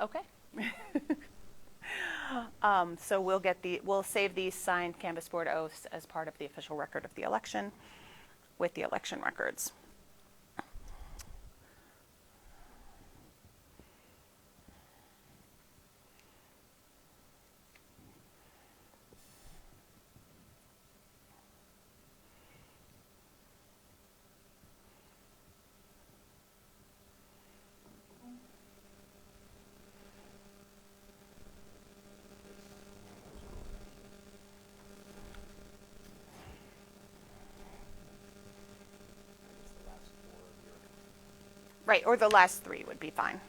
Okay. So we'll save these signed canvass board oaths as part of the official record of the election with the election records. Right, or the last three would be fine.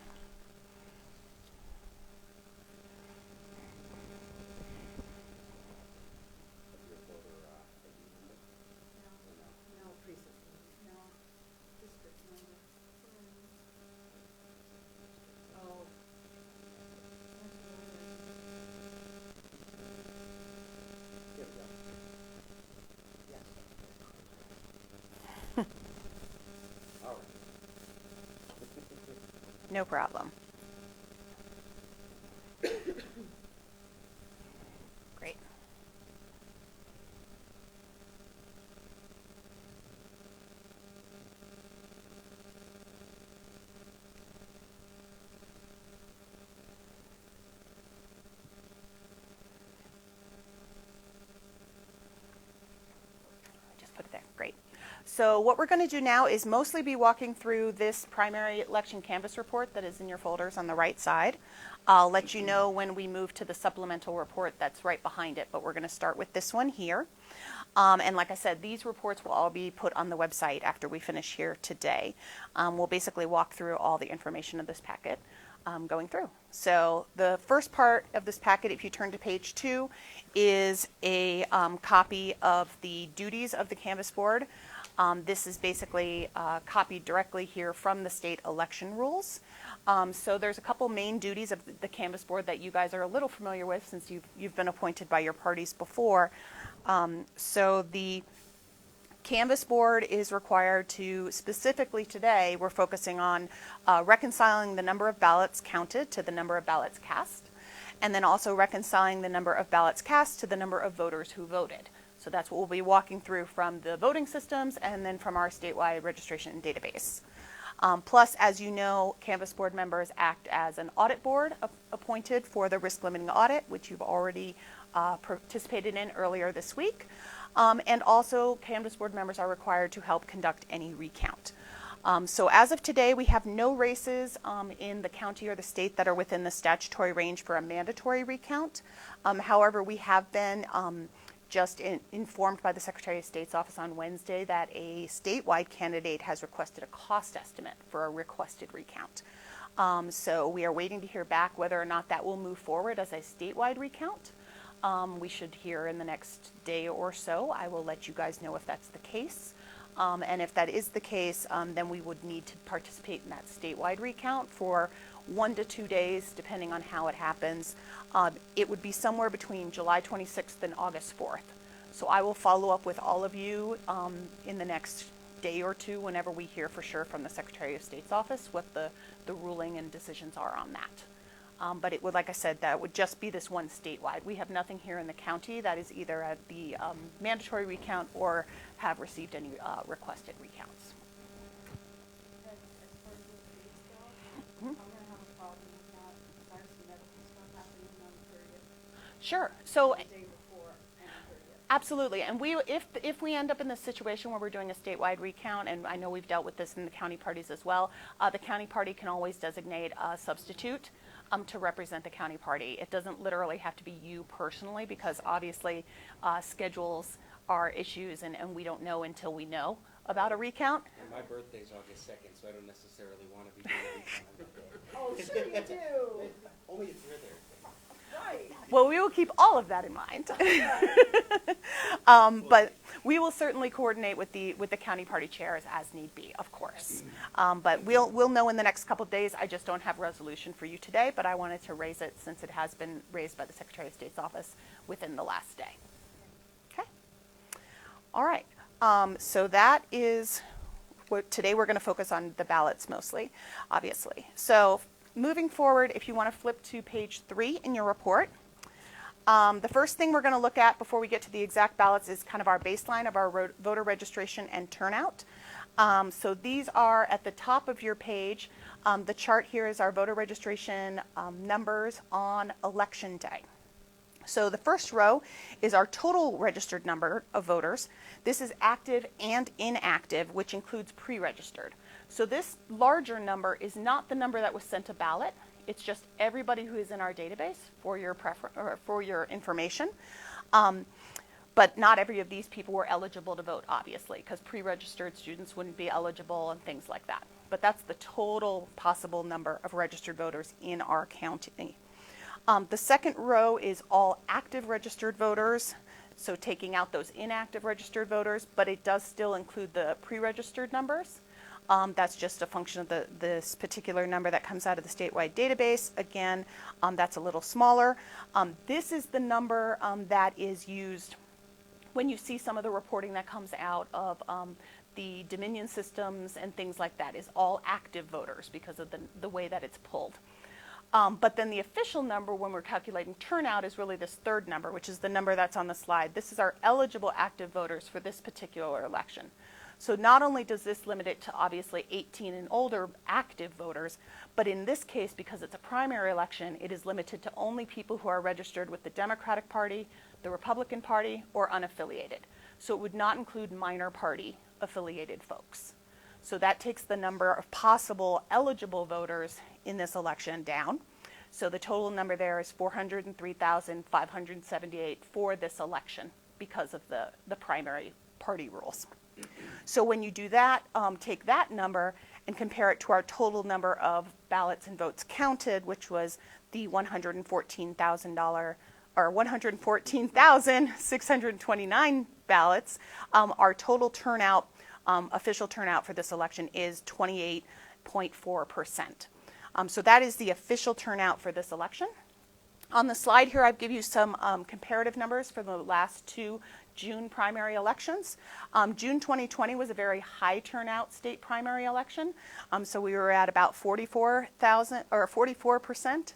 No problem. Great. Just put it there. Great. So what we're going to do now is mostly be walking through this primary election canvass report that is in your folders on the right side. I'll let you know when we move to the supplemental report that's right behind it, but we're going to start with this one here. And like I said, these reports will all be put on the website after we finish here today. We'll basically walk through all the information of this packet going through. So the first part of this packet, if you turn to page 2, is a copy of the duties of the canvass board. This is basically copied directly here from the state election rules. So there's a couple main duties of the canvass board that you guys are a little familiar with since you've been appointed by your parties before. So the canvass board is required to, specifically today, we're focusing on reconciling the number of ballots counted to the number of ballots cast, and then also reconciling the number of ballots cast to the number of voters who voted. So that's what we'll be walking through from the voting systems and then from our statewide registration database. Plus, as you know, canvass board members act as an audit board appointed for the risk limiting audit, which you've already participated in earlier this week. And also, canvass board members are required to help conduct any recount. So as of today, we have no races in the county or the state that are within the statutory range for a mandatory recount. However, we have been just informed by the Secretary of State's office on Wednesday that a statewide candidate has requested a cost estimate for a requested recount. So we are waiting to hear back whether or not that will move forward as a statewide recount. We should hear in the next day or so. I will let you guys know if that's the case. And if that is the case, then we would need to participate in that statewide recount for 1 to 2 days, depending on how it happens. It would be somewhere between July 26th and August 4th. So I will follow up with all of you in the next day or two whenever we hear for sure from the Secretary of State's office what the ruling and decisions are on that. But it would, like I said, that would just be this one statewide. We have nothing here in the county that is either at the mandatory recount or have received any requested recounts. Sure. So absolutely. And if we end up in this situation where we're doing a statewide recount, and I know we've dealt with this in the county parties as well, the county party can always designate a substitute to represent the county party. It doesn't literally have to be you personally, because obviously schedules are issues, and we don't know until we know about a recount. And my birthday's August 2nd, so I don't necessarily want to be doing a recount on that day. Oh, sure you do. Only if you're there. Right. Well, we will keep all of that in mind. But we will certainly coordinate with the county party chairs as need be, of course. But we'll know in the next couple of days. I just don't have resolution for you today, but I wanted to raise it since it has been raised by the Secretary of State's office within the last day. Okay. All right. So that is what today we're going to focus on the ballots mostly, obviously. So moving forward, if you want to flip to page 3 in your report, the first thing we're going to look at before we get to the exact ballots is kind of our baseline of our voter registration and turnout. So these are at the top of your page. The chart here is our voter registration numbers on election day. So the first row is our total registered number of voters. This is active and inactive, which includes pre-registered. So this larger number is not the number that was sent a ballot. It's just everybody who is in our database for your information. But not every of these people were eligible to vote, obviously, because pre-registered students wouldn't be eligible and things like that. But that's the total possible number of registered voters in our county. The second row is all active registered voters, so taking out those inactive registered voters, but it does still include the pre-registered numbers. That's just a function of this particular number that comes out of the statewide database. Again, that's a little smaller. This is the number that is used when you see some of the reporting that comes out of the Dominion systems and things like that, is all active voters because of the way that it's pulled. But then the official number when we're calculating turnout is really this third number, which is the number that's on the slide. This is our eligible active voters for this particular election. So not only does this limit it to obviously 18 and older active voters, but in this case, because it's a primary election, it is limited to only people who are registered with the Democratic Party, the Republican Party, or unaffiliated. So it would not include minor party affiliated folks. So that takes the number of possible eligible voters in this election down. So the total number there is 403,578 for this election because of the primary party rules. So when you do that, take that number and compare it to our total number of ballots and votes counted, which was the $114,629 ballots. Our total turnout, official turnout for this election is 28.4%. So that is the official turnout for this election. On the slide here, I've given you some comparative numbers for the last 2 June primary elections. June 2020 was a very high turnout state primary election. So we were at about 44%.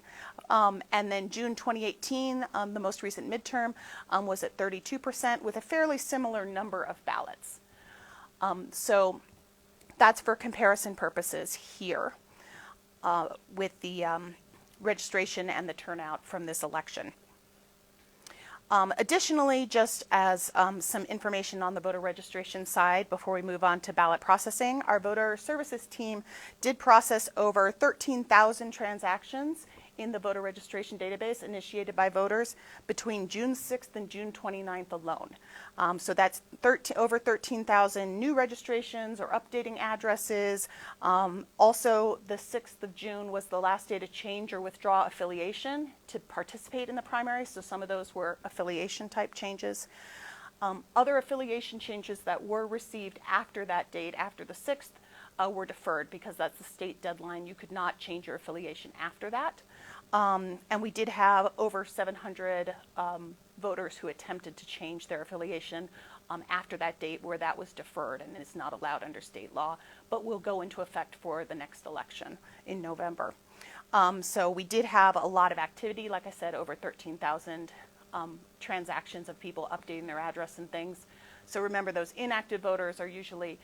And then June 2018, the most recent midterm, was at 32% with a fairly similar number of ballots. So that's for comparison purposes here with the registration and the turnout from this election. Additionally, just as some information on the voter registration side before we move on to ballot processing, our voter services team did process over 13,000 transactions in the voter registration database initiated by voters between June 6th and June 29th alone. So that's over 13,000 new registrations or updating addresses. Also, the 6th of June was the last day to change or withdraw affiliation to participate in the primary, so some of those were affiliation type changes. Other affiliation changes that were received after that date, after the 6th, were deferred because that's the state deadline. You could not change your affiliation after that. And we did have over 700 voters who attempted to change their affiliation after that date where that was deferred and is not allowed under state law, but will go into effect for the next election in November. So we did have a lot of activity, like I said, over 13,000 transactions of people updating their address and things. So remember, those inactive voters are usually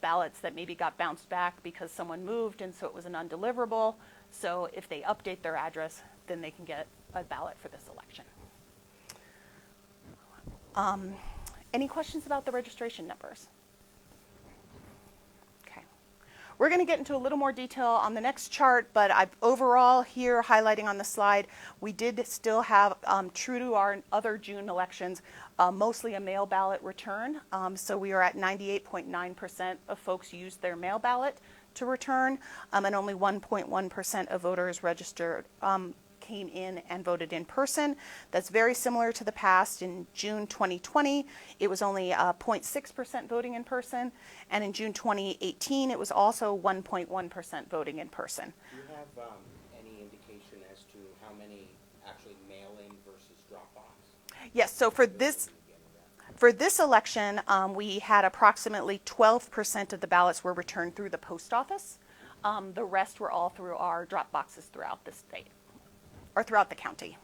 ballots that maybe got bounced back because someone moved and so it was an undeliverable. So if they update their address, then they can get a ballot for this election. Any questions about the registration numbers? Okay. We're going to get into a little more detail on the next chart, but overall here highlighting on the slide, we did still have, true to our other June elections, mostly a mail ballot return. So we are at 98.9% of folks used their mail ballot to return, and only 1.1% of voters registered came in and voted in person. That's very similar to the past. In June 2020, it was only 0.6% voting in person, and in June 2018, it was also 1.1% voting in person. Do you have any indication as to how many actually mail-in versus Dropbox? Yes, so for this election, we had approximately 12% of the ballots were returned through the post office. The rest were all through our Dropboxes throughout the state, or throughout the county.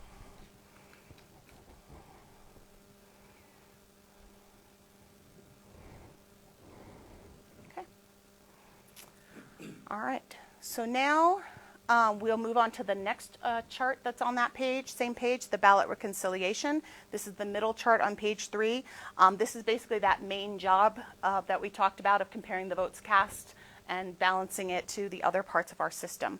Okay. All right. So now we'll move on to the next chart that's on that page, same page, the ballot reconciliation. This is the middle chart on page 3. This is basically that main job that we talked about of comparing the votes cast and balancing it to the other parts of our system.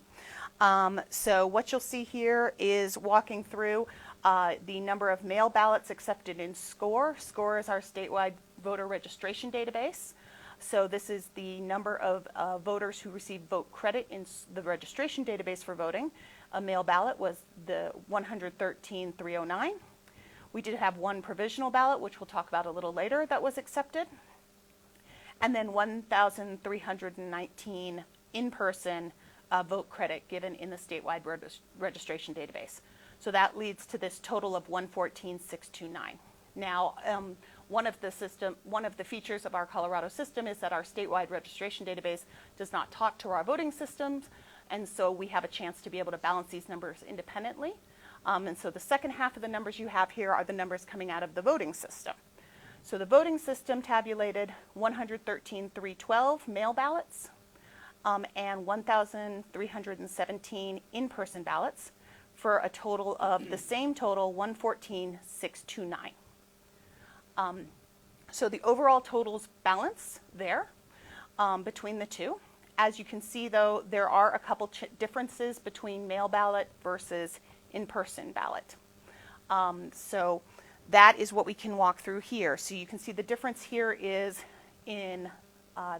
So what you'll see here is walking through the number of mail ballots accepted in SCORE. SCORE is our statewide voter registration database. So this is the number of voters who received vote credit in the registration database for voting. A mail ballot was the 113,309. We did have one provisional ballot, which we'll talk about a little later, that was accepted. And then 1,319 in-person vote credit given in the statewide registration database. So that leads to this total of 114,629. Now, one of the features of our Colorado system is that our statewide registration database does not talk to our voting systems, and so we have a chance to be able to balance these numbers independently. And so the second half of the numbers you have here are the numbers coming out of the voting system. So the voting system tabulated 113,312 mail ballots and 1,317 in-person ballots for a total of the same total, 114,629. So the overall totals balance there between the two. As you can see, though, there are a couple differences between mail ballot versus in-person ballot. So that is what we can walk through here. So you can see the difference here is in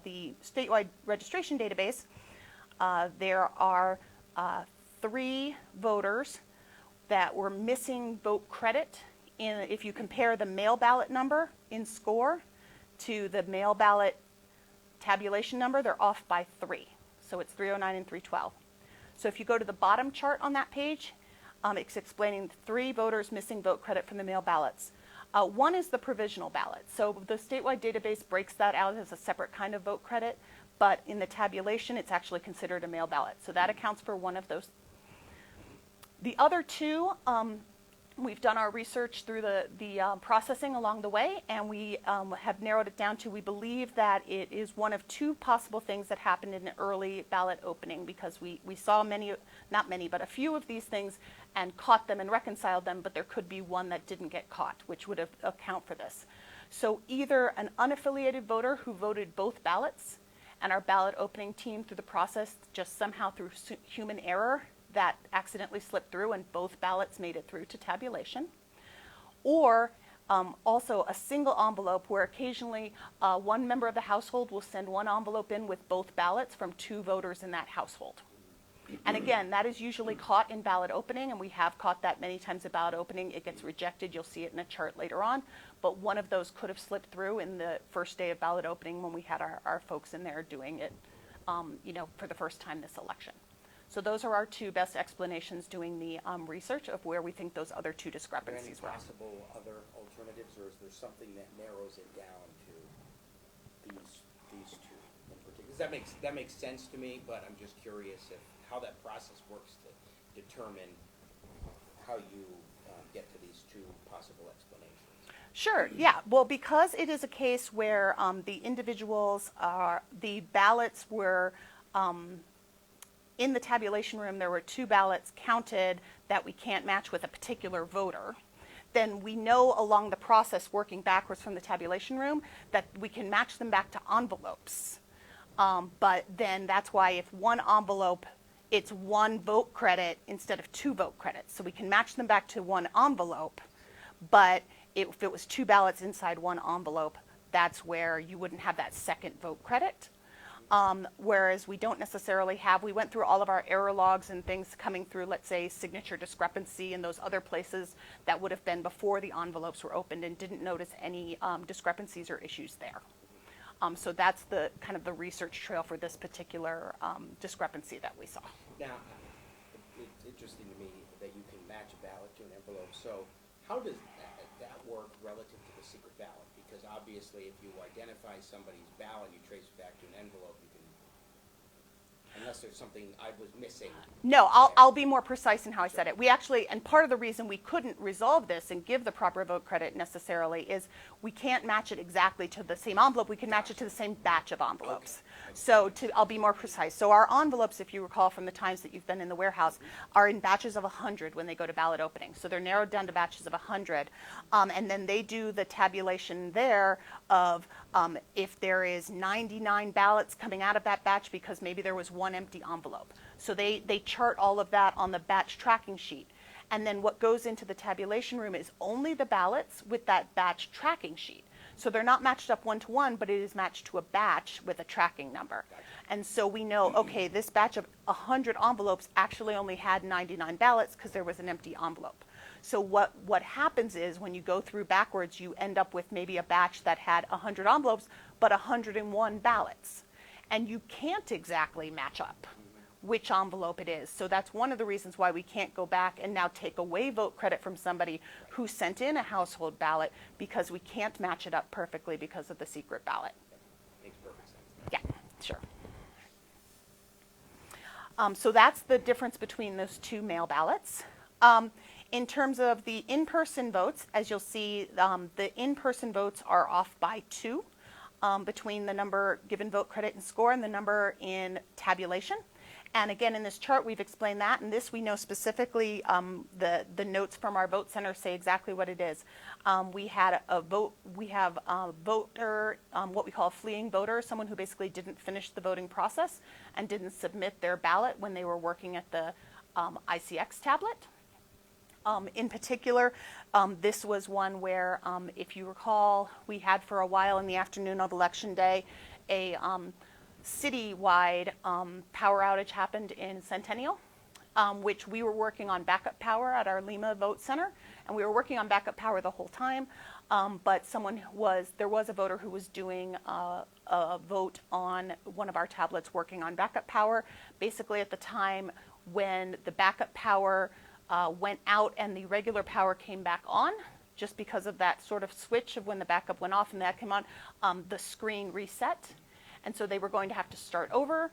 the statewide registration database. There are 3 voters that were missing vote credit. If you compare the mail ballot number in SCORE to the mail ballot tabulation number, they're off by 3. So it's 309 and 312. So if you go to the bottom chart on that page, it's explaining 3 voters missing vote credit from the mail ballots. One is the provisional ballot. So the statewide database breaks that out as a separate kind of vote credit, but in the tabulation, it's actually considered a mail ballot. So that accounts for one of those. The other 2, we've done our research through the processing along the way, and we have narrowed it down to, we believe that it is one of 2 possible things that happened in an early ballot opening, because we saw not many, but a few of these things and caught them and reconciled them, but there could be one that didn't get caught, which would account for this. So either an unaffiliated voter who voted both ballots, and our ballot opening team through the process just somehow through human error that accidentally slipped through and both ballots made it through to tabulation. Or also a single envelope where occasionally one member of the household will send one envelope in with both ballots from 2 voters in that household. And again, that is usually caught in ballot opening, and we have caught that many times in ballot opening. It gets rejected. You'll see it in a chart later on. But one of those could have slipped through in the first day of ballot opening when we had our folks in there doing it, for the first time this election. So those are our 2 best explanations doing the research of where we think those other 2 discrepancies were. Are there any possible other alternatives, or is there something that narrows it down to these 2 in particular? That makes sense to me, but I'm just curious how that process works to determine how you get to these 2 possible explanations. Sure, yeah. Well, because it is a case where the ballots were in the tabulation room, there were 2 ballots counted that we can't match with a particular voter, then we know along the process working backwards from the tabulation room that we can match them back to envelopes. But then that's why if one envelope, it's 1 vote credit instead of 2 vote credits. So we can match them back to 1 envelope, but if it was 2 ballots inside 1 envelope, that's where you wouldn't have that second vote credit. Whereas we don't necessarily we went through all of our error logs and things coming through, let's say, signature discrepancy and those other places that would have been before the envelopes were opened, and didn't notice any discrepancies or issues there. So that's the kind of the research trail for this particular discrepancy that we saw. Now, it's interesting to me that you can match a ballot to an envelope. So how does that work relative to the secret ballot? Because obviously if you identify somebody's ballot, you trace it back to an envelope, you can unless there's something I was missing. No, I'll be more precise in how I said it. We actually, and part of the reason we couldn't resolve this and give the proper vote credit necessarily is we can't match it exactly to the same envelope. We can match it to the same batch of envelopes. So I'll be more precise. So our envelopes, if you recall from the times that you've been in the warehouse, are in batches of 100 when they go to ballot opening. So they're narrowed down to batches of 100. And then they do the tabulation there of if there is 99 ballots coming out of that batch because maybe there was one empty envelope. So they chart all of that on the batch tracking sheet. And then what goes into the tabulation room is only the ballots with that batch tracking sheet. So they're not matched up one-to-one, but it is matched to a batch with a tracking number. And so we know, okay, this batch of 100 envelopes actually only had 99 ballots because there was an empty envelope. So what happens is when you go through backwards, you end up with maybe a batch that had 100 envelopes, but 101 ballots. And you can't exactly match up which envelope it is. So that's one of the reasons why we can't go back and now take away vote credit from somebody who sent in a household ballot, because we can't match it up perfectly because of the secret ballot. Makes perfect sense. Yeah, sure. So that's the difference between those two mail ballots. In terms of the in-person votes, as you'll see, the in-person votes are off by 2 between the number given vote credit and score and the number in tabulation. And again, in this chart, we've explained that. And this we know specifically, the notes from our vote center say exactly what it is. We had a vote, we have a voter, what we call a fleeing voter, someone who basically didn't finish the voting process and didn't submit their ballot when they were working at the ICX tablet. In particular, this was one where, if you recall, we had for a while in the afternoon of Election Day a citywide power outage happened in Centennial, which we were working on backup power at our Lima Vote Center, and we were working on backup power the whole time, but there was a voter who was doing a vote on one of our tablets working on backup power. Basically at the time when the backup power went out and the regular power came back on, just because of that sort of switch of when the backup went off and that came on, the screen reset. And so they were going to have to start over.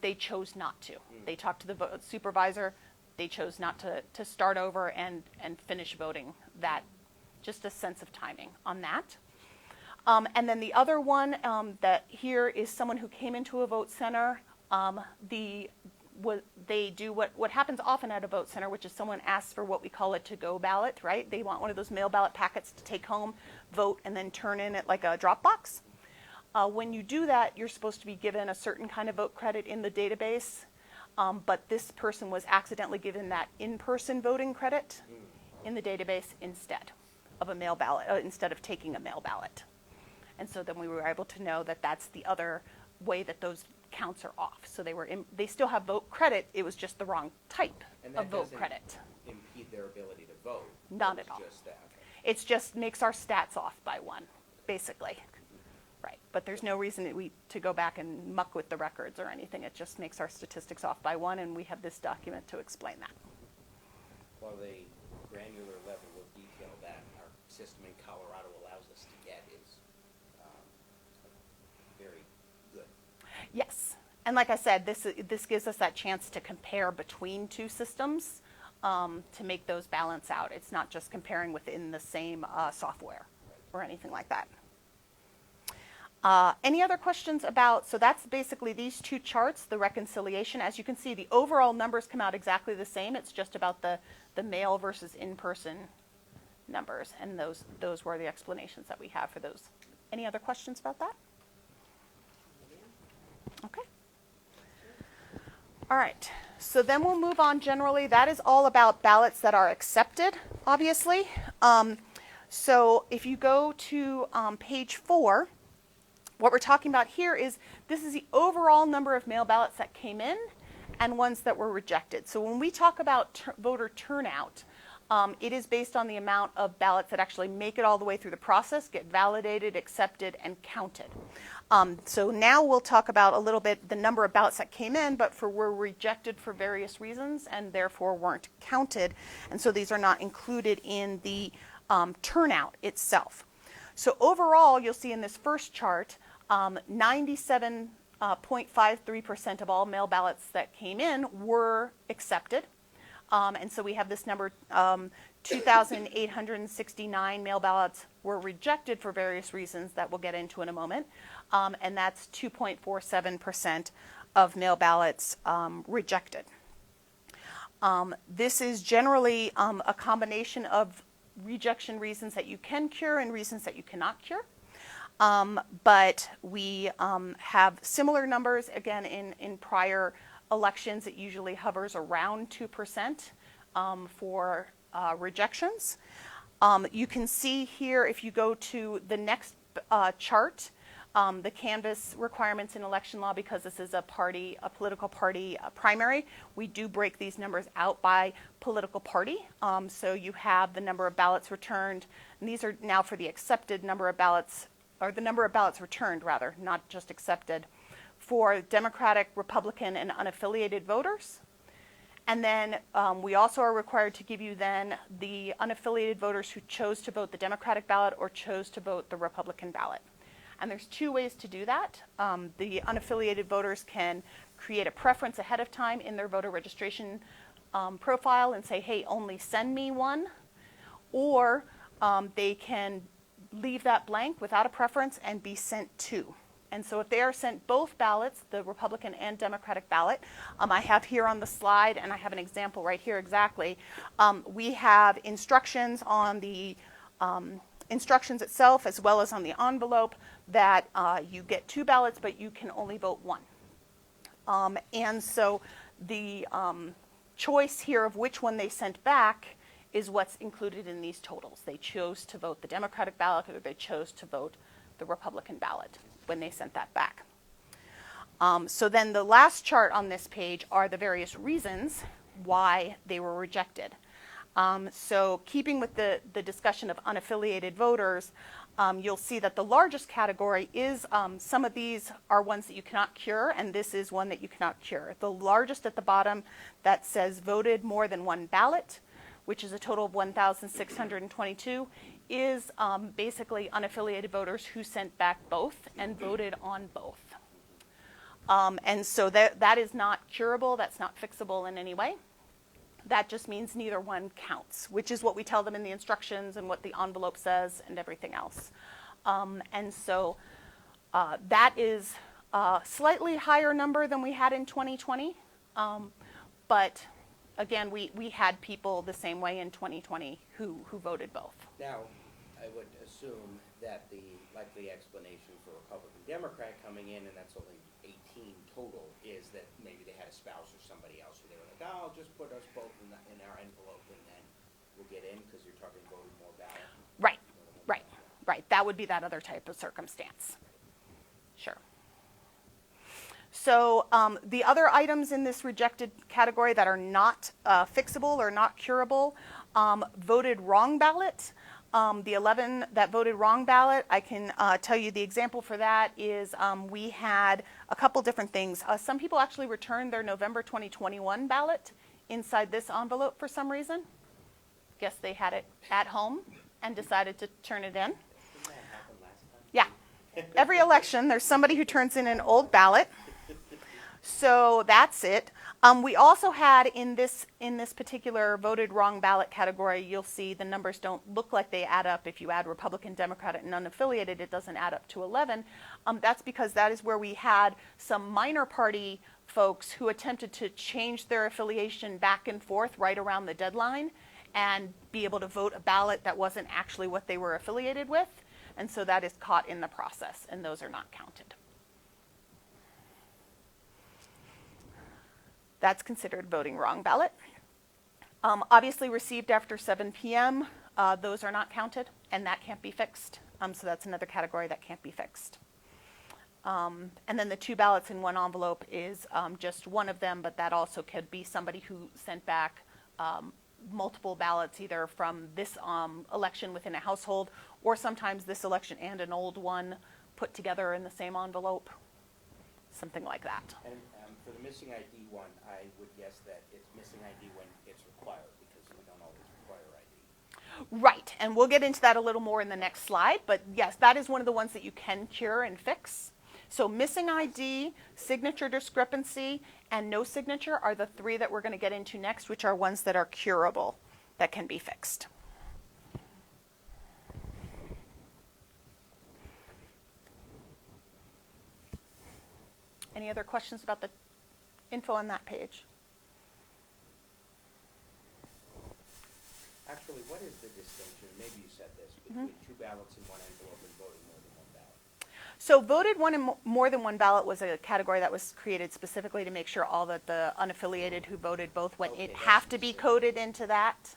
They chose not to. They talked to the supervisor. They chose not to start over and finish voting. That, just a sense of timing on that. And then the other one that here is someone who came into a vote center. They do what happens often at a vote center, which is someone asks for what we call a to-go ballot, right? They want one of those mail ballot packets to take home, vote, and then turn in at like a Dropbox. When you do that, you're supposed to be given a certain kind of vote credit in the database, but this person was accidentally given that in-person voting credit in the database instead of a mail ballot, instead of taking a mail ballot. And so then we were able to know that that's the other way that those counts are off. So they still have vote credit, it was just the wrong type of vote credit. Impede their ability to vote? Not at all. Just that, okay. It's just makes our stats off by 1, basically. Right, but there's no reason to go back and muck with the records or anything. It just makes our statistics off by 1, and we have this document to explain that. Well, the granular level of detail that our system in Colorado allows us to get is very good. Yes, and like I said, this gives us that chance to compare between 2 systems to make those balance out. It's not just comparing within the same software or anything like that. Any other questions about, so that's basically these 2 charts, the reconciliation. As you can see, the overall numbers come out exactly the same. It's just about the mail versus in-person numbers, and those were the explanations that we have for those. Any other questions about that? Okay. All right, so then we'll move on generally. That is all about ballots that are accepted, obviously. So if you go to page 4, what we're talking about here is this is the overall number of mail ballots that came in and ones that were rejected. So when we talk about voter turnout, it is based on the amount of ballots that actually make it all the way through the process, get validated, accepted, and counted. So now we'll talk about a little bit the number of ballots that came in, but were rejected for various reasons and therefore weren't counted. And so these are not included in the turnout itself. So overall, you'll see in this first chart, 97 0.53% of all mail ballots that came in were accepted. And so we have this number, 2,869 mail ballots were rejected for various reasons that we'll get into in a moment. And that's 2.47% of mail ballots rejected. This is generally a combination of rejection reasons that you can cure and reasons that you cannot cure. But we have similar numbers, again, in prior elections. It usually hovers around 2% for rejections. You can see here, if you go to the next chart, the canvass requirements in election law, because this is a political party primary, we do break these numbers out by political party. So you have the number of ballots returned, and these are now for the accepted number of ballots, or the number of ballots returned, rather, not just accepted, for Democratic, Republican, and unaffiliated voters. And then we also are required to give you then the unaffiliated voters who chose to vote the Democratic ballot or chose to vote the Republican ballot. And there's two ways to do that. The unaffiliated voters can create a preference ahead of time in their voter registration profile and say, hey, only send me one. Or they can leave that blank without a preference and be sent two. And so if they are sent both ballots, the Republican and Democratic ballot, I have here on the slide, and I have an example right here exactly, we have instructions on the instructions itself as well as on the envelope that you get two ballots, but you can only vote one. And so the choice here of which one they sent back is what's included in these totals. They chose to vote the Democratic ballot or they chose to vote the Republican ballot when they sent that back. So then the last chart on this page are the various reasons why they were rejected. So keeping with the discussion of unaffiliated voters, you'll see that the largest category is some of these are ones that you cannot cure, and this is one that you cannot cure. The largest at the bottom that says voted more than one ballot, which is a total of 1,622, is basically unaffiliated voters who sent back both and voted on both. And so that is not curable, that's not fixable in any way. That just means neither one counts, which is what we tell them in the instructions and what the envelope says and everything else. And so that is a slightly higher number than we had in 2020. But again, we had people the same way in 2020 who voted both. Now, I would assume that the likely explanation for Republican Democrat coming in, and that's only 18 total, is that maybe they had a spouse or somebody else who they were like, oh, I'll just put us both in our envelope and then we'll get in because you're talking voting more ballot. Right. That would be that other type of circumstance. Sure. So the other items in this rejected category that are not fixable or not curable, voted wrong ballot. The 11 that voted wrong ballot, I can tell you the example for that is we had a couple different things. Some people actually returned their November 2021 ballot inside this envelope for some reason. Guess they had it at home and decided to turn it in. Didn't that happen last time? Yeah. Every election, there's somebody who turns in an old ballot. So that's it. We also had in this particular voted wrong ballot category, you'll see the numbers don't look like they add up. If you add Republican, Democrat, and unaffiliated, it doesn't add up to 11. That's because that is where we had some minor party folks who attempted to change their affiliation back and forth right around the deadline and be able to vote a ballot that wasn't actually what they were affiliated with. And so that is caught in the process, and those are not counted. That's considered voting wrong ballot. Obviously received after 7 p.m., those are not counted, and that can't be fixed. So that's another category that can't be fixed. And then the 2 ballots in 1 envelope is just one of them, but that also could be somebody who sent back multiple ballots, either from this election within a household, or sometimes this election and an old one put together in the same envelope, something like that. And for the missing ID one, I would guess that it's missing ID when it's required, because we don't always require ID. Right, and we'll get into that a little more in the next slide, but yes, that is one of the ones that you can cure and fix. So missing ID, signature discrepancy, and no signature are the three that we're going to get into next, which are ones that are curable, that can be fixed. Any other questions about the info on that page? Actually, what is the distinction, maybe you said this, between two ballots in one envelope and voting more than one ballot? So voted one in more than one ballot was a category that was created specifically to make sure all that the unaffiliated who voted both went Okay, in that's have to be specific. coded into that. Okay.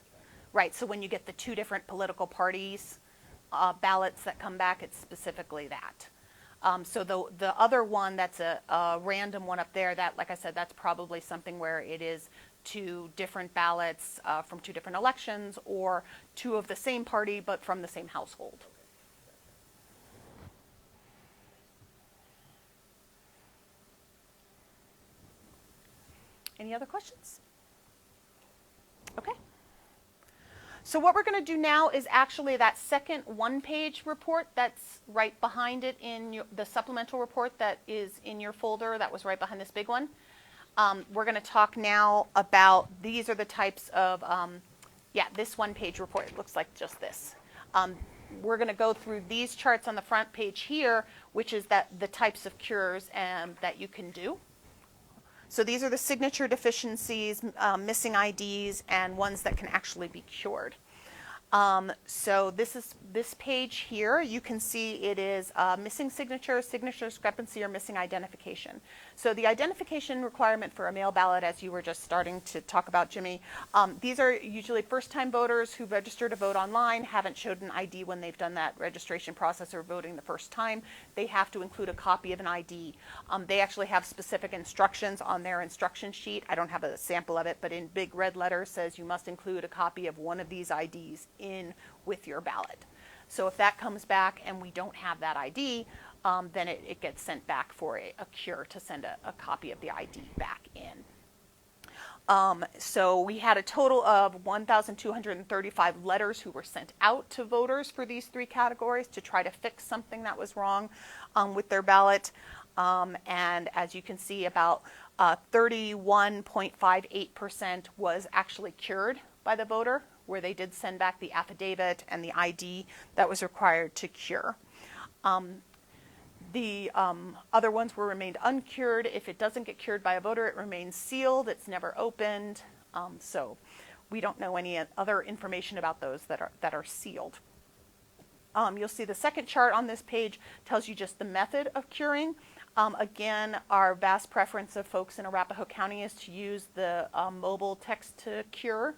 Right, so when you get the two different political parties ballots that come back, it's specifically that. So the other one that's a random one up there, that, like I said, that's probably something where it is two different ballots from two different elections, or two of the same party but from the same household. Any other questions? Okay. So what we're going to do now is actually that second one-page report that's right behind it in the supplemental report that is in your folder that was right behind this big one. We're going to talk now about, these are the types of, this one-page report. It looks like just this. We're going to go through these charts on the front page here, which is the types of cures that you can do. So these are the signature deficiencies, missing IDs, and ones that can actually be cured. So this page here, you can see it is missing signature, signature discrepancy, or missing identification. So the identification requirement for a mail ballot, as you were just starting to talk about, Jimmy, these are usually first-time voters who register to vote online, haven't showed an ID when they've done that registration process or voting the first time. They have to include a copy of an ID. They actually have specific instructions on their instruction sheet. I don't have a sample of it, but in big red letters says you must include a copy of one of these IDs in with your ballot. So if that comes back and we don't have that ID, then it gets sent back for a cure to send a copy of the ID back in. So we had a total of 1,235 letters who were sent out to voters for these three categories to try to fix something that was wrong with their ballot. And as you can see, about 31.58% was actually cured by the voter, where they did send back the affidavit and the ID that was required to cure. The other ones were remained uncured. If it doesn't get cured by a voter, it remains sealed. It's never opened. So we don't know any other information about those that are sealed. You'll see the second chart on this page tells you just the method of curing. Again, our vast preference of folks in Arapahoe County is to use the mobile text-to-cure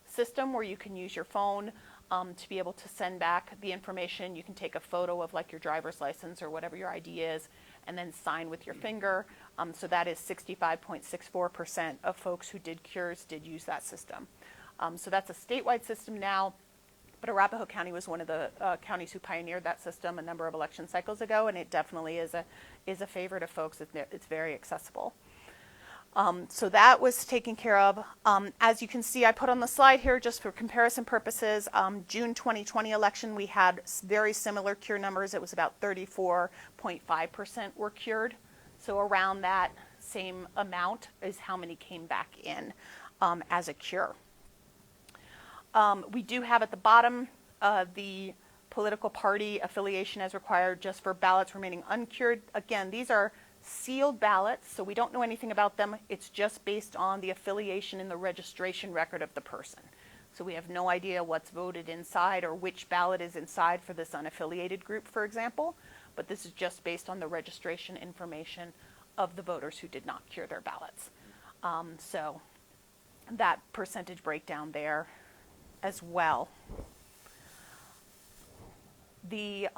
system, where you can use your phone to be able to send back the information. You can take a photo of like your driver's license or whatever your ID is, and then sign with your finger. So that is 65.64% of folks who did cures did use that system. So that's a statewide system now, but Arapahoe County was one of the counties who pioneered that system a number of election cycles ago, and it definitely is a favorite of folks. It's very accessible. So that was taken care of. As you can see, I put on the slide here just for comparison purposes. June 2020 election, we had very similar cure numbers. It was about 34.5% were cured. So around that same amount is how many came back in as a cure. We do have at the bottom the political party affiliation as required just for ballots remaining uncured. Again, these are sealed ballots, so we don't know anything about them. It's just based on the affiliation in the registration record of the person. So we have no idea what's voted inside or which ballot is inside for this unaffiliated group, for example, but this is just based on the registration information of the voters who did not cure their ballots. So that percentage breakdown there as well. The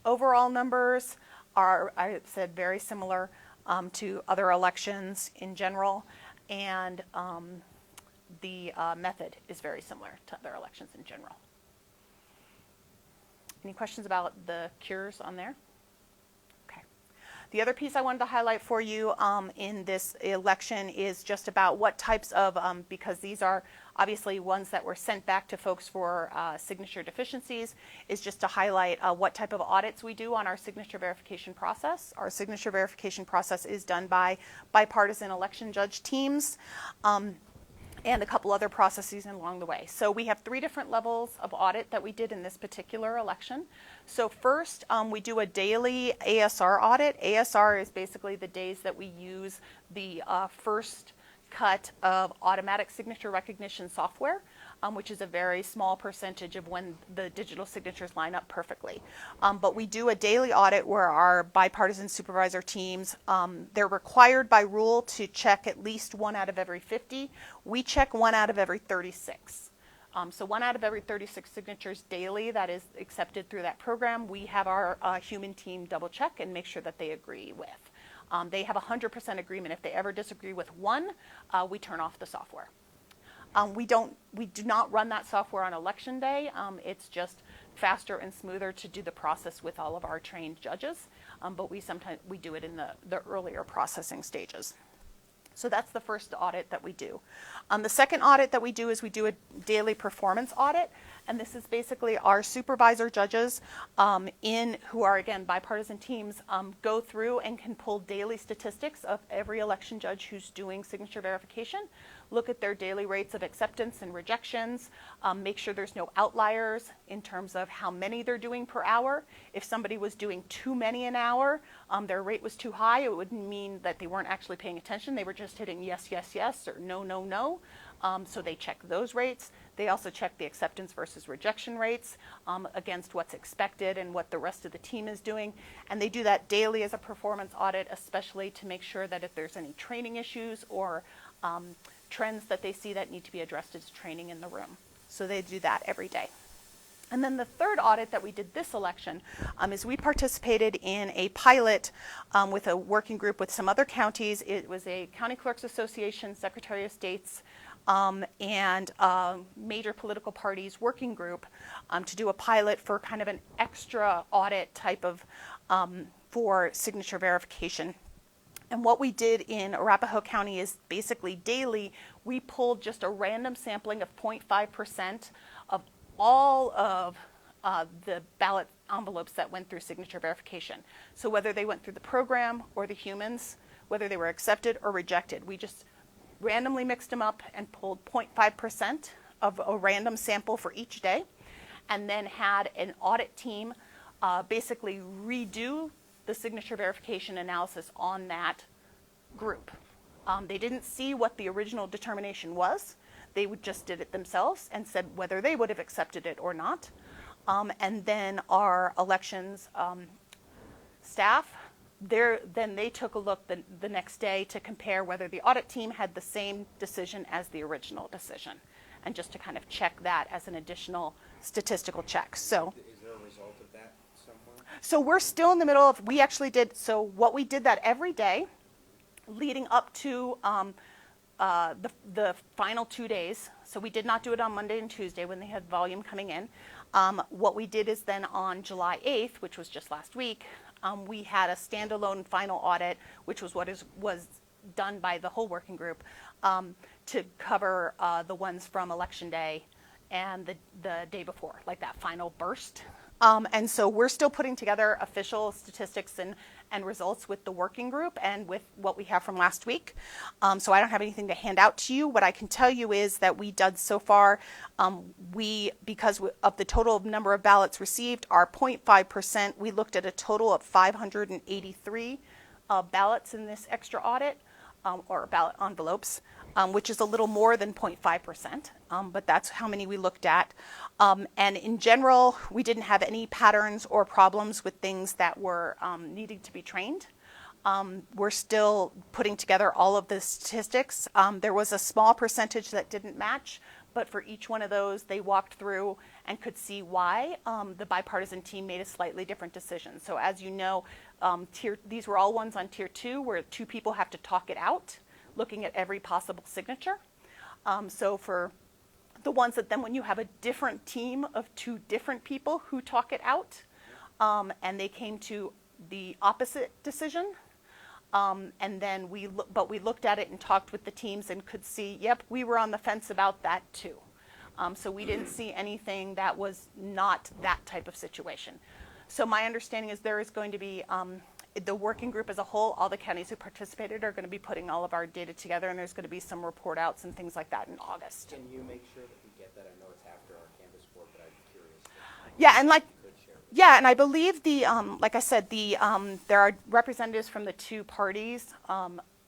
overall numbers are, I said, very similar to other elections in general, and the method is very similar to other elections in general. Any questions about the cures on there? Okay. The other piece I wanted to highlight for you in this election is just about what types of, because these are obviously ones that were sent back to folks for signature deficiencies, is just to highlight what type of audits we do on our signature verification process. Our signature verification process is done by bipartisan election judge teams. And a couple other processes along the way. So we have 3 different levels of audit that we did in this particular election. So first, we do a daily ASR audit. ASR is basically the days that we use the first cut of automatic signature recognition software, which is a very small percentage of when the digital signatures line up perfectly. But we do a daily audit where our bipartisan supervisor teams, they're required by rule to check at least 1 out of every 50. We check 1 out of every 36. So 1 out of every 36 signatures daily that is accepted through that program, we have our human team double check and make sure that they agree with. They have 100% agreement. If they ever disagree with 1, we turn off the software. We do not run that software on election day. It's just faster and smoother to do the process with all of our trained judges, but we do it in the earlier processing stages. So that's the first audit that we do. The second audit that we do is we do a daily performance audit, and this is basically our supervisor judges who are, again, bipartisan teams, go through and can pull daily statistics of every election judge who's doing signature verification, look at their daily rates of acceptance and rejections, make sure there's no outliers in terms of how many they're doing per hour. If somebody was doing too many an hour, their rate was too high, it wouldn't mean that they weren't actually paying attention. They were just hitting yes, yes, yes, or no, no, no. So they check those rates. They also check the acceptance versus rejection rates against what's expected and what the rest of the team is doing. And they do that daily as a performance audit, especially to make sure that if there's any training issues or trends that they see that need to be addressed as training in the room. So they do that every day. And then the third audit that we did this election is we participated in a pilot with a working group with some other counties. It was a County Clerks Association, Secretary of State's, and major political parties working group to do a pilot for kind of an extra audit type of for signature verification. And what we did in Arapahoe County is basically daily, we pulled just a random sampling of 0.5% of all of the ballot envelopes that went through signature verification. So whether they went through the program or the humans, whether they were accepted or rejected, we just randomly mixed them up and pulled 0.5% of a random sample for each day, and then had an audit team basically redo the signature verification analysis on that group. They didn't see what the original determination was. They just did it themselves and said whether they would have accepted it or not. And then our elections staff, then they took a look the next day to compare whether the audit team had the same decision as the original decision, and just to kind of check that as an additional statistical check. So, Is there a result of that somewhere? so we're still in the middle of, we actually did, so what we did that every day leading up to the final 2 days. So we did not do it on Monday and Tuesday when they had volume coming in. What we did is then on July 8th, which was just last week, we had a standalone final audit, which was was done by the whole working group to cover the ones from Election Day and the day before, like that final burst. And so we're still putting together official statistics and results with the working group and with what we have from last week. So I don't have anything to hand out to you. What I can tell you is that we did so far, because of the total number of ballots received, our 0.5%, we looked at a total of 583 ballots in this extra audit, or ballot envelopes, which is a little more than 0.5%, but that's how many we looked at. And in general, we didn't have any patterns or problems with things that were needing to be trained. We're still putting together all of the statistics. There was a small percentage that didn't match, but for each one of those, they walked through and could see why the bipartisan team made a slightly different decision. So as you know, these were all ones on Tier 2 where 2 people have to talk it out, looking at every possible signature. So for the ones that then when you have a different team of 2 different people who talk it out, and they came to the opposite decision. And then we looked at it and talked with the teams and could see, yep, we were on the fence about that too. So we didn't see anything that was not that type of situation. So my understanding is there is going to be, the working group as a whole, all the counties who participated are going to be putting all of our data together, and there's going to be some report outs and things like that in August. Can you make sure that we get that? I know it's after our canvas board, but I'm curious. Yeah, and like, If you could share. yeah, and I believe like I said, there are representatives from the two parties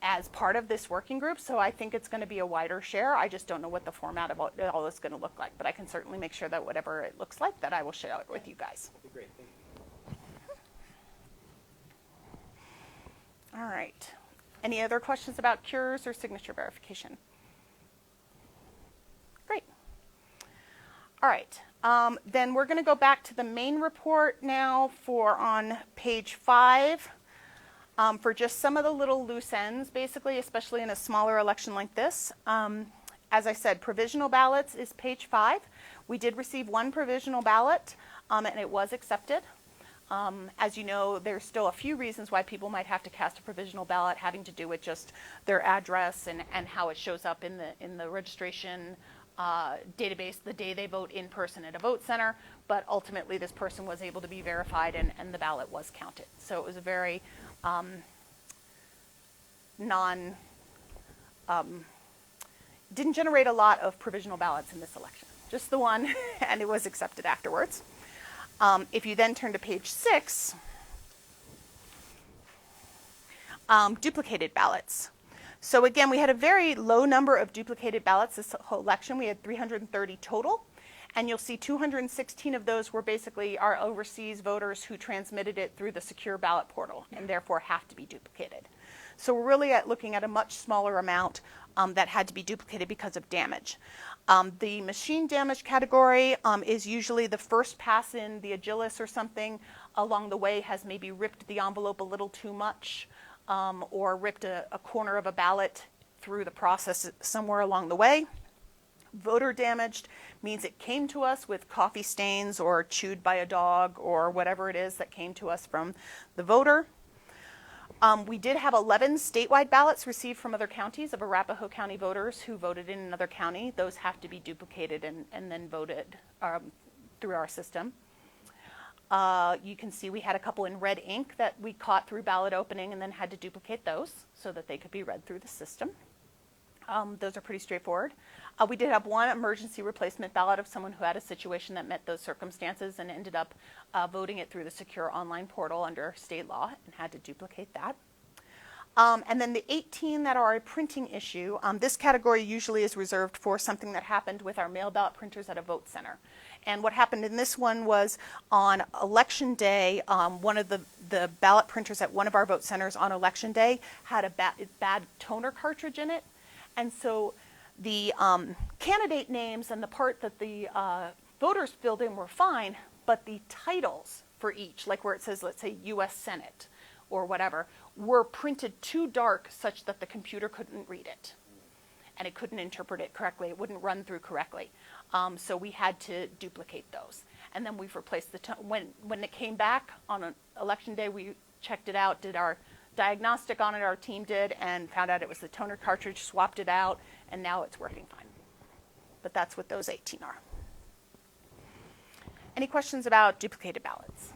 as part of this working group, so I think it's going to be a wider share. I just don't know what the format of all this is going to look like, but I can certainly make sure that whatever it looks like, that I will share it with you guys. That'd be great. Thank you. All right. Any other questions about cures or signature verification? Great. All right. Then we're going to go back to the main report now for on page 5 for just some of the little loose ends, basically, especially in a smaller election like this. As I said, provisional ballots is page 5. We did receive one provisional ballot, and it was accepted. As you know, there's still a few reasons why people might have to cast a provisional ballot, having to do with just their address and how it shows up in the registration database the day they vote in person at a vote center. But ultimately, this person was able to be verified, and the ballot was counted. So it was a very didn't generate a lot of provisional ballots in this election, just the one, and it was accepted afterwards. If you then turn to page 6, duplicated ballots. So again, we had a very low number of duplicated ballots this whole election. We had 330 total, and you'll see 216 of those were basically our overseas voters who transmitted it through the secure ballot portal and therefore have to be duplicated. So we're really looking at a much smaller amount that had to be duplicated because of damage. The machine damage category is usually the first pass in, the Agilis or something along the way has maybe ripped the envelope a little too much or ripped a corner of a ballot through the process somewhere along the way. Voter damaged means it came to us with coffee stains or chewed by a dog or whatever it is that came to us from the voter. We did have 11 statewide ballots received from other counties of Arapahoe County voters who voted in another county. Those have to be duplicated and then voted through our system. You can see we had a couple in red ink that we caught through ballot opening and then had to duplicate those so that they could be read through the system. Those are pretty straightforward. We did have one emergency replacement ballot of someone who had a situation that met those circumstances and ended up voting it through the secure online portal under state law and had to duplicate that. And then the 18 that are a printing issue, this category usually is reserved for something that happened with our mail ballot printers at a vote center. And what happened in this one was on election day, one of the ballot printers at one of our vote centers on election day had a bad toner cartridge in it. And so the candidate names and the part that the voters filled in were fine, but the titles for each, like where it says, let's say, U.S. Senate or whatever, were printed too dark such that the computer couldn't read it. And it couldn't interpret it correctly. It wouldn't run through correctly. So we had to duplicate those. And then we've replaced the when it came back on an election day, we checked it out, did our diagnostic on it, our team did, and found out it was the toner cartridge, swapped it out, and now it's working fine. But that's what those 18 are. Any questions about duplicated ballots?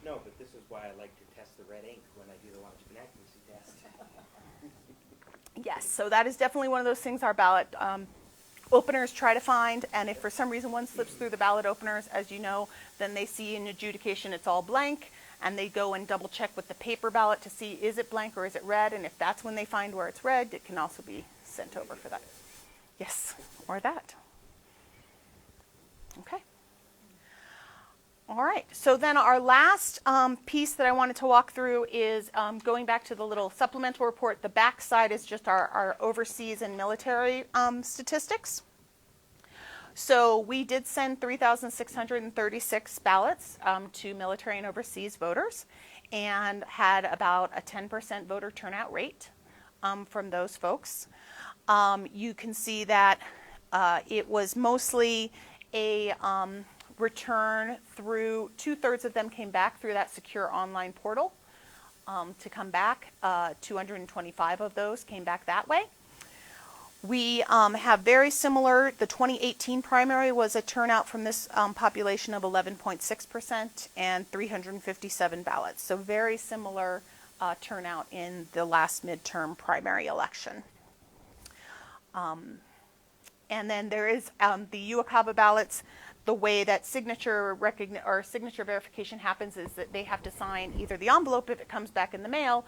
No, but this is why I like to test the red ink when I do the longevity accuracy test. Yes, so that is definitely one of those things our ballot openers try to find, and if for some reason one slips through the ballot openers, as you know, then they see in adjudication it's all blank, and they go and double check with the paper ballot to see is it blank or is it red, and if that's when they find where it's red, it can also be sent over for that. Yes, or that. Okay. All right, so then our last piece that I wanted to walk through is going back to the little supplemental report. The back side is just our overseas and military statistics. So we did send 3,636 ballots to military and overseas voters and had about a 10% voter turnout rate from those folks. You can see that it was mostly a return through, 2/3 of them came back through that secure online portal to come back. 225 of those came back that way. We have very similar, the 2018 primary was a turnout from this population of 11.6% and 357 ballots. So very similar turnout in the last midterm primary election. And then there is the UACAVA ballots. The way that signature verification happens is that they have to sign either the envelope if it comes back in the mail,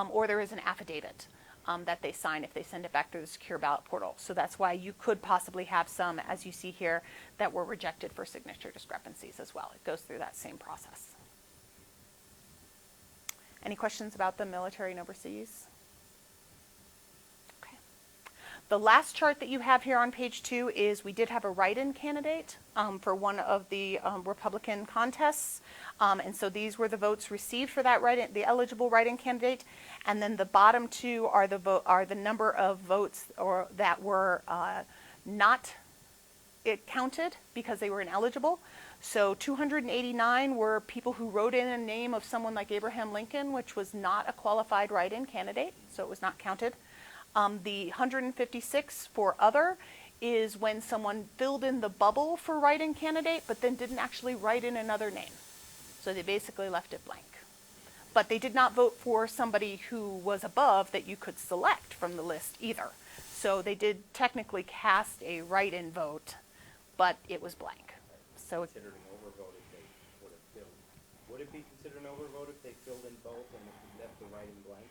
or there is an affidavit that they sign if they send it back through the secure ballot portal. So that's why you could possibly have some, as you see here, that were rejected for signature discrepancies as well. It goes through that same process. Any questions about the military and overseas? Okay. The last chart that you have here on page 2 is we did have a write-in candidate for one of the Republican contests. And so these were the votes received for that write-in, the eligible write-in candidate. And then the bottom 2 are the number of votes that were not counted because they were ineligible. So 289 were people who wrote in a name of someone like Abraham Lincoln, which was not a qualified write-in candidate, so it was not counted. The 156 for other is when someone filled in the bubble for write-in candidate, but then didn't actually write in another name. So they basically left it blank. But they did not vote for somebody who was above that you could select from the list either. So they did technically cast a write-in vote, but it was blank. So it's Considered an overvote if they would have filled. Would it be considered an overvote if they filled in both and left the write-in blank?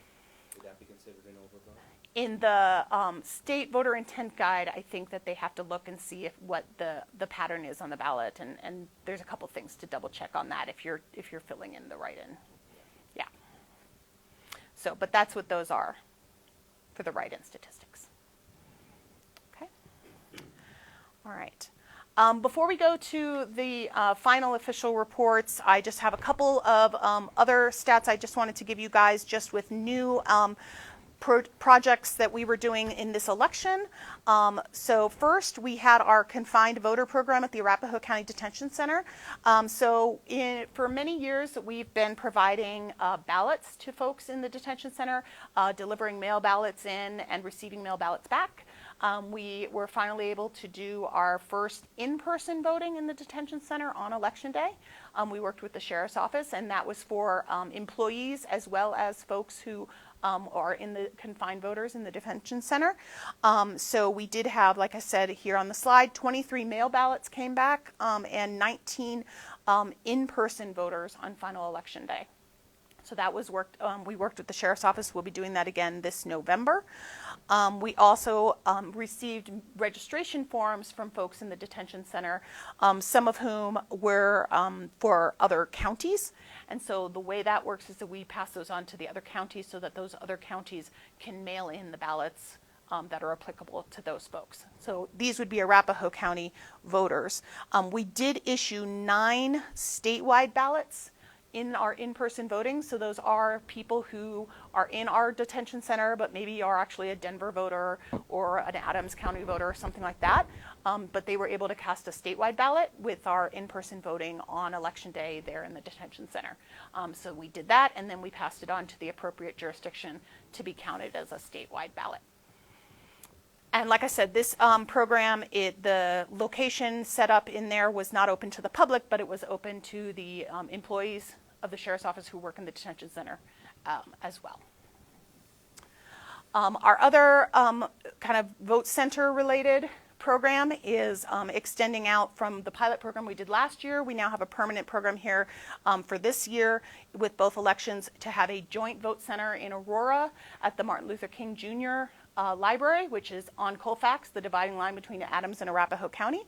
Would that be considered an overvote? in the state voter intent guide, I think that they have to look and see what the pattern is on the ballot, and there's a couple things to double check on that if you're filling in the write-in. Yeah. So, but that's what those are for the write-in statistics. Okay. All right. Before we go to the final official reports, I just have a couple of other stats I just wanted to give you guys just with new projects that we were doing in this election. So first, we had our confined voter program at the Arapahoe County Detention Center. For many years, we've been providing ballots to folks in the detention center, delivering mail ballots in and receiving mail ballots back. We were finally able to do our first in-person voting in the detention center on Election Day. We worked with the Sheriff's Office, and that was for employees as well as folks who are in the confined voters in the detention center. So we did have, like I said here on the slide, 23 mail ballots came back and 19 in-person voters on final Election Day. So that was we worked with the Sheriff's Office. We'll be doing that again this November. We also received registration forms from folks in the detention center, some of whom were for other counties. And so the way that works is that we pass those on to the other counties so that those other counties can mail in the ballots that are applicable to those folks. So these would be Arapahoe County voters. We did issue 9 statewide ballots in our in-person voting. So those are people who are in our detention center, but maybe are actually a Denver voter or an Adams County voter or something like that. But they were able to cast a statewide ballot with our in-person voting on Election Day there in the detention center. So we did that, and then we passed it on to the appropriate jurisdiction to be counted as a statewide ballot. And like I said, this program, the location set up in there was not open to the public, but it was open to the employees of the Sheriff's Office who work in the detention center as well. Our other kind of vote center related program is extending out from the pilot program we did last year. We now have a permanent program here for this year with both elections to have a joint vote center in Aurora at the Martin Luther King Jr. Library, which is on Colfax, the dividing line between Adams and Arapahoe County.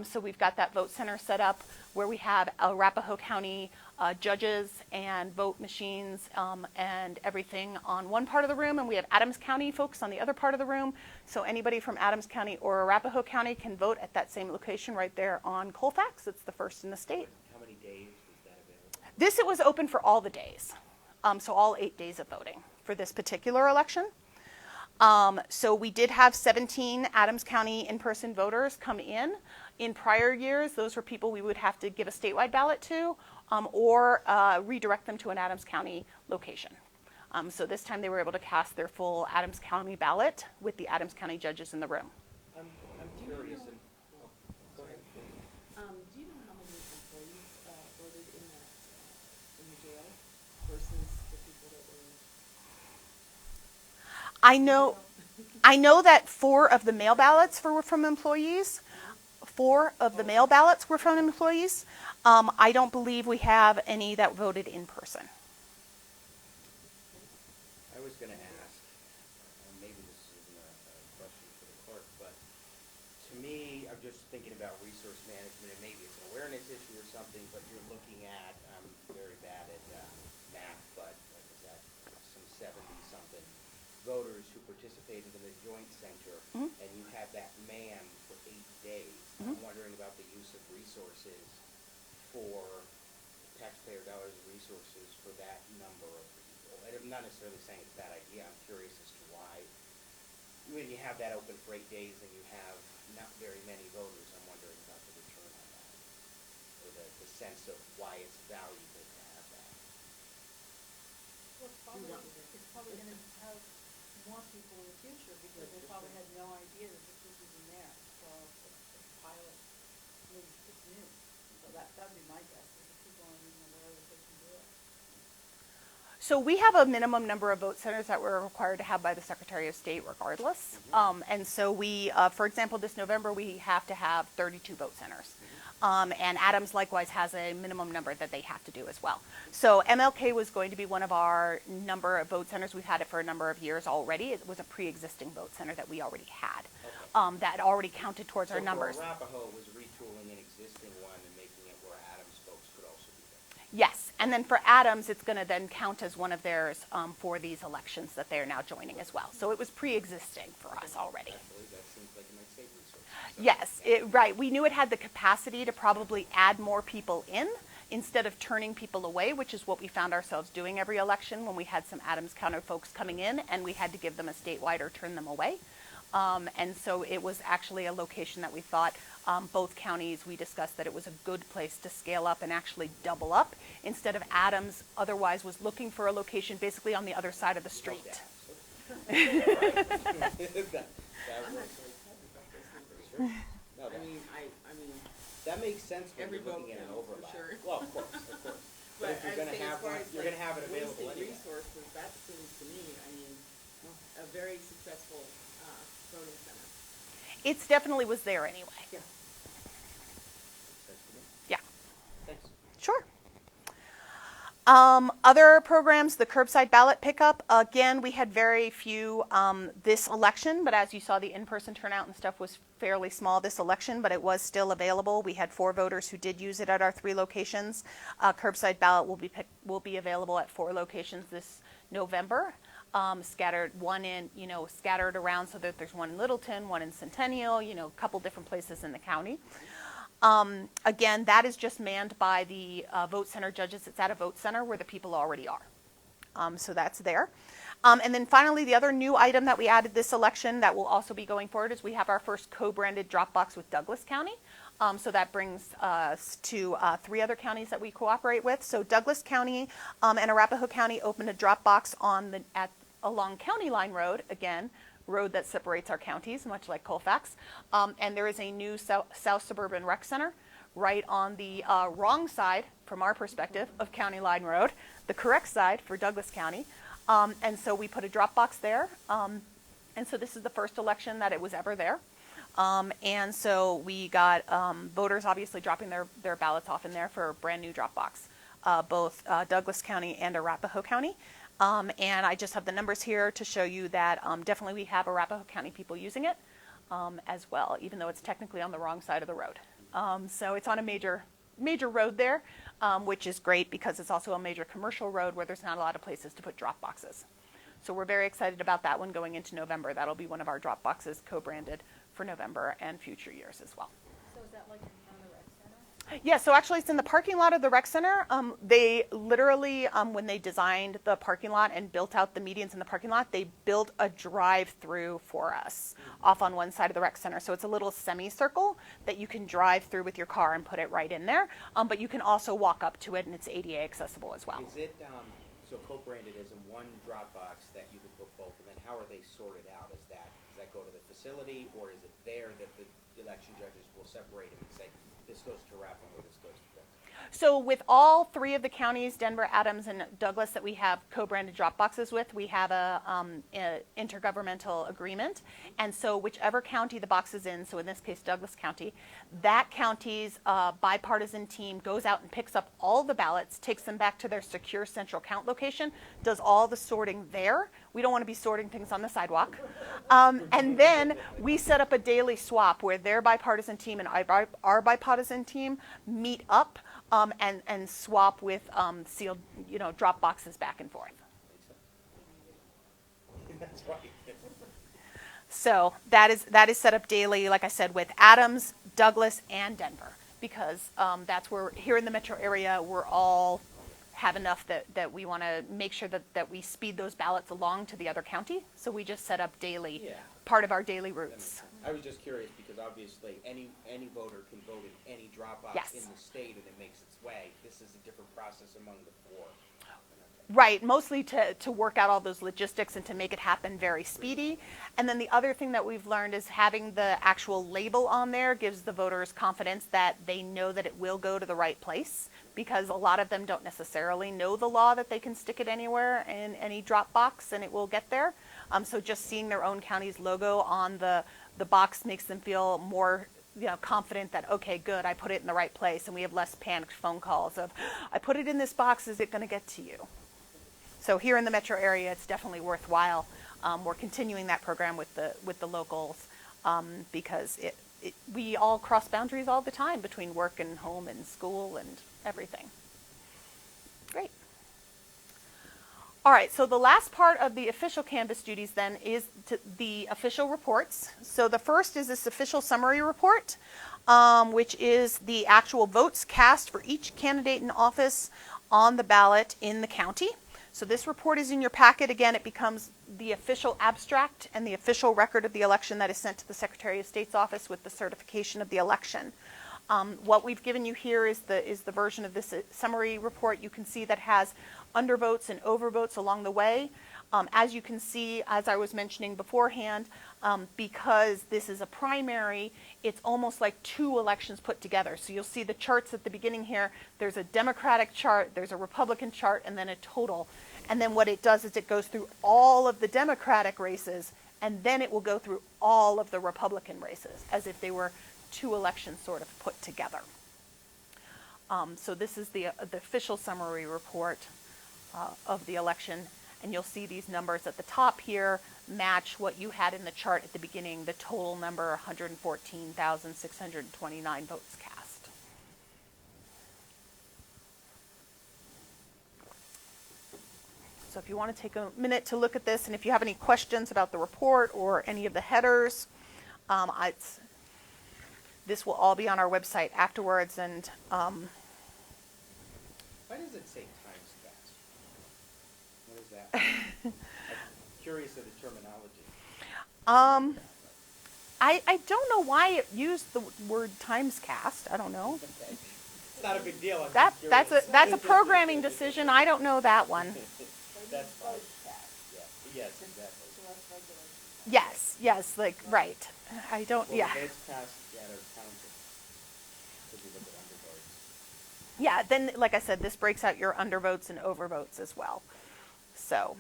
So we've got that vote center set up where we have Arapahoe County judges and vote machines and everything on one part of the room, and we have Adams County folks on the other part of the room. So anybody from Adams County or Arapahoe County can vote at that same location right there on Colfax. It's the first in the state. How many days was that available? It was open for all the days, so all 8 days of voting for this particular election. So we did have 17 Adams County in-person voters come in. In prior years, those were people we would have to give a statewide ballot to or redirect them to an Adams County location. So this time they were able to cast their full Adams County ballot with the Adams County judges in the room. I'm curious, and, go ahead. Do you know how many employees voted in that in the jail versus the people that were? I know that 4 of the mail ballots were from employees. 4 of the mail ballots were from employees. I don't believe we have any that voted in person. I was going to ask, and maybe this isn't a question for the clerk, but to me, I'm just thinking about resource management, and maybe it's an awareness issue or something, but you're looking at, I'm very bad at math, but what is that, some 70-something voters who participated in the joint center, and you had that man for 8 days. I'm wondering about the use of resources for taxpayer dollars and resources for that number of people. And I'm not necessarily saying it's a bad idea. I'm curious as to why, when you have that open for 8 days and you have not very many voters, I'm wondering about the return on that, or the sense of why it's valuable to have that. Well, it's probably going to have more people in the future because they probably had no idea that this was even there. So it's a pilot. It's new. So that'd be my guess, is that people aren't even aware that they can do it. So we have a minimum number of vote centers that we're required to have by the Secretary of State regardless. And so we, for example, this November, we have to have 32 vote centers. And Adams likewise has a minimum number that they have to do as well. So MLK was going to be one of our number of vote centers. We've had it for a number of years already. It was a pre-existing vote center that we already had that already counted towards our numbers. So Arapahoe was retooling an existing one and making it where Adams folks could also be there. Yes, and then for Adams, it's going to then count as one of theirs for these elections that they are now joining as well. So it was pre-existing for us already. Actually, that seems like it might save resources. So, Yes, right. We knew it had the capacity to probably add more people in instead of turning people away, which is what we found ourselves doing every election when we had some Adams County folks coming in and we had to give them a statewide or turn them away. And so it was actually a location that we thought both counties, we discussed that it was a good place to scale up and actually double up instead of Adams otherwise was looking for a location basically on the other side of the street. No, I mean, that makes sense when every you're looking vote at an counts, for overlap. sure. Well, of course, of course. But if you're I'd going to say as have far one, as, you're like, going to have it available wasting anyway. resources, that seems to me, I mean, a very successful voting center. It's definitely was there anyway. Yeah. Sense to me. Yeah. Thanks. Sure. Other programs, the curbside ballot pickup, again, we had very few this election, but as you saw, the in-person turnout and stuff was fairly small this election, but it was still available. We had 4 voters who did use it at our 3 locations. Curbside ballot will be available at 4 locations this November. Scattered scattered around so that there's one in Littleton, one in Centennial, a couple different places in the county. Again, that is just manned by the vote center judges. It's at a vote center where the people already are. So that's there. And then finally, the other new item that we added this election that will also be going forward is we have our first co-branded Dropbox with Douglas County. So that brings us to 3 other counties that we cooperate with. So Douglas County and Arapahoe County opened a Dropbox along County Line Road, again, road that separates our counties, much like Colfax. And there is a new South Suburban Rec Center right on the wrong side, from our perspective, of County Line Road, the correct side for Douglas County. And so we put a Dropbox there. And so this is the first election that it was ever there. And so we got voters obviously dropping their ballots off in there for a brand new Dropbox, both Douglas County and Arapahoe County. And I just have the numbers here to show you that definitely we have Arapahoe County people using it as well, even though it's technically on the wrong side of the road. So it's on a major road there, which is great because it's also a major commercial road where there's not a lot of places to put drop boxes. So we're very excited about that one going into November. That'll be one of our drop boxes co-branded for November and future years as well. So is that like in front of the rec center? Yeah, so actually it's in the parking lot of the rec center. They literally, when they designed the parking lot and built out the medians in the parking lot, they built a drive-through for us off on one side of the rec center. So it's a little semicircle that you can drive through with your car and put it right in there. But you can also walk up to it, and it's ADA accessible as well. Is it, so co-branded as in one Dropbox that you could put both, and then how are they sorted out? Does that go to the facility, or is it there that the election judges will separate them and say, this goes to Arapahoe, this goes to Precinct? So with all three of the counties, Denver, Adams, and Douglas, that we have co-branded drop boxes with, we have a intergovernmental agreement. And so whichever county the box is in, so in this case Douglas County, that county's bipartisan team goes out and picks up all the ballots, takes them back to their secure central count location, does all the sorting there. We don't want to be sorting things on the sidewalk. And then we set up a daily swap where their bipartisan team and our bipartisan team meet up and swap with sealed, drop boxes back and forth. That's right. So that is set up daily, like I said, with Adams, Douglas, and Denver, because that's where here in the metro area we're all have enough that we want to make sure that we speed those ballots along to the other county. So we just set up daily, Yeah. part of our daily routes. I was just curious because obviously any voter can vote in any Dropbox Yes. in the state and it makes its way. This is a different process among the four. Right, mostly to work out all those logistics and to make it happen very speedy. And then the other thing that we've learned is having the actual label on there gives the voters confidence that they know that it will go to the right place, because a lot of them don't necessarily know the law that they can stick it anywhere in any drop box and it will get there. So just seeing their own county's logo on the box makes them feel more confident that, okay, good, I put it in the right place, and we have less panicked phone calls of, I put it in this box, is it going to get to you? So here in the metro area, it's definitely worthwhile. We're continuing that program with the locals because we all cross boundaries all the time between work and home and school and everything. Great. All right, so the last part of the official Canvas duties then is the official reports. So the first is this official summary report, which is the actual votes cast for each candidate in office on the ballot in the county. So this report is in your packet. Again, it becomes the official abstract and the official record of the election that is sent to the Secretary of State's office with the certification of the election. What we've given you here is the version of this summary report. You can see that has undervotes and overvotes along the way. As you can see, as I was mentioning beforehand, because this is a primary, it's almost like two elections put together. So you'll see the charts at the beginning here. There's a Democratic chart, there's a Republican chart, and then a total. And then what it does is it goes through all of the Democratic races, and then it will go through all of the Republican races, as if they were two elections sort of put together. So this is the official summary report of the election. And you'll see these numbers at the top here match what you had in the chart at the beginning, the total number, 114,629 votes cast. So if you want to take a minute to look at this, and if you have any questions about the report or any of the headers, this will all be on our website afterwards. And Why does it say times cast? What is that? I'm curious of the terminology. I don't know why it used the word times cast. I don't know. Okay. It's not a big deal. I'm That's just a curious. programming decision. I don't know that one. That's fine. Yeah. Yes, exactly. Yes, like right. I don't. Well, Yeah, the votes cast that are counted. If you look at undervotes. yeah. Then, like I said, this breaks out your undervotes and overvotes as well. So.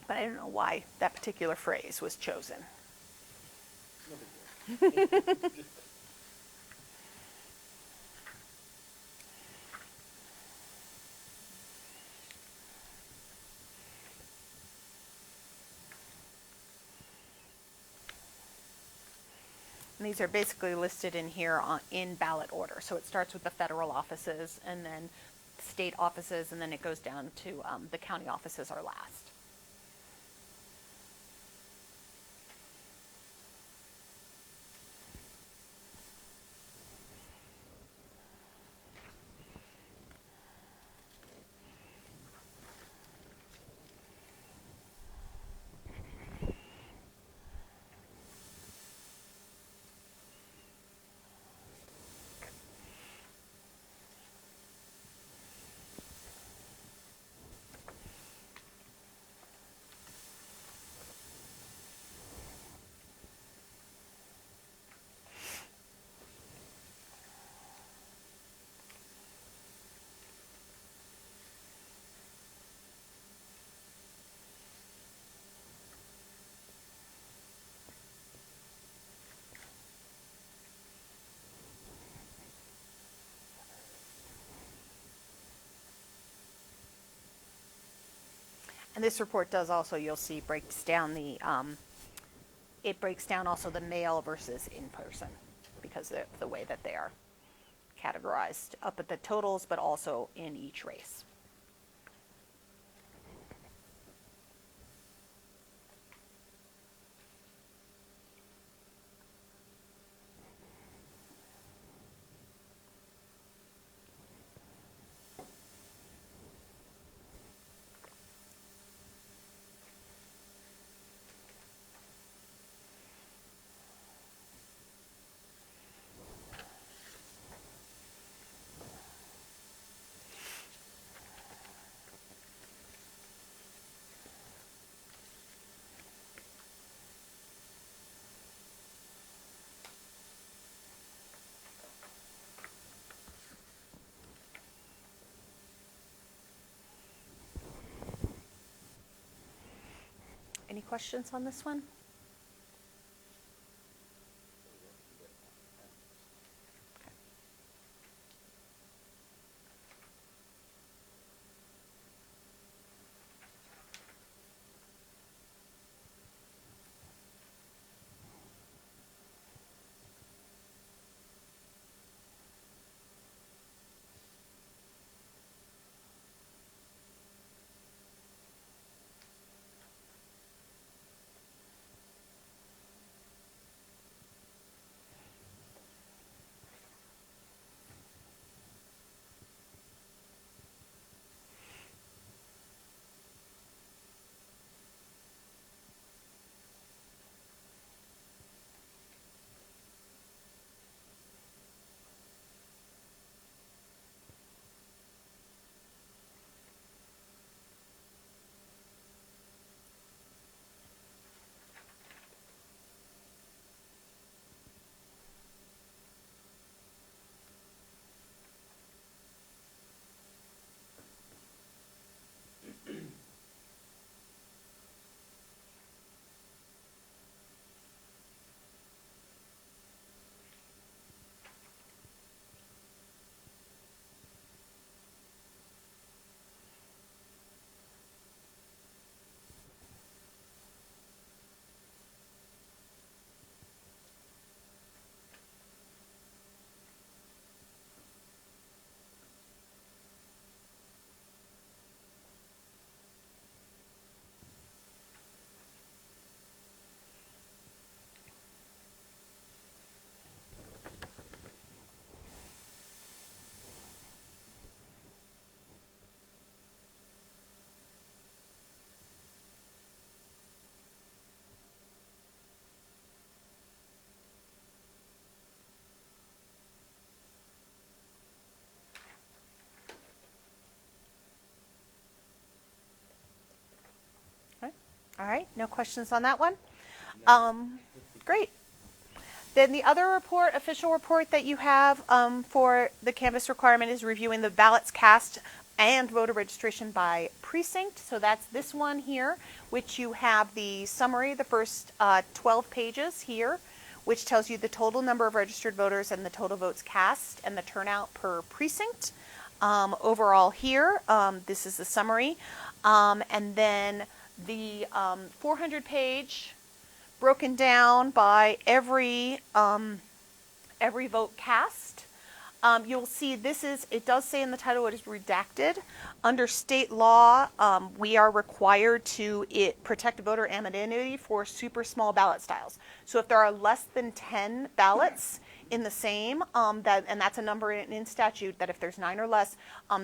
But I don't know why that particular phrase was chosen. No big deal. And these are basically listed in here in ballot order. So it starts with the federal offices and then state offices, and then it goes down to the county offices are last. And this report does also, you'll see, breaks down it breaks down also the mail versus in person because of the way that they are categorized up at the totals, but also in each race. Any questions on this one? All right, no questions on that one? Great. Then the other report, official report that you have for the canvass requirement is reviewing the ballots cast and voter registration by precinct. So that's this one here, which you have the summary, the first 12 pages here, which tells you the total number of registered voters and the total votes cast and the turnout per precinct. Overall here, this is the summary. And then the 400-page broken down by every vote cast. You'll see it does say in the title it is redacted. Under state law, we are required to protect voter anonymity for super small ballot styles. So if there are less than 10 ballots in the same, and that's a number in statute, that if there's 9 or less,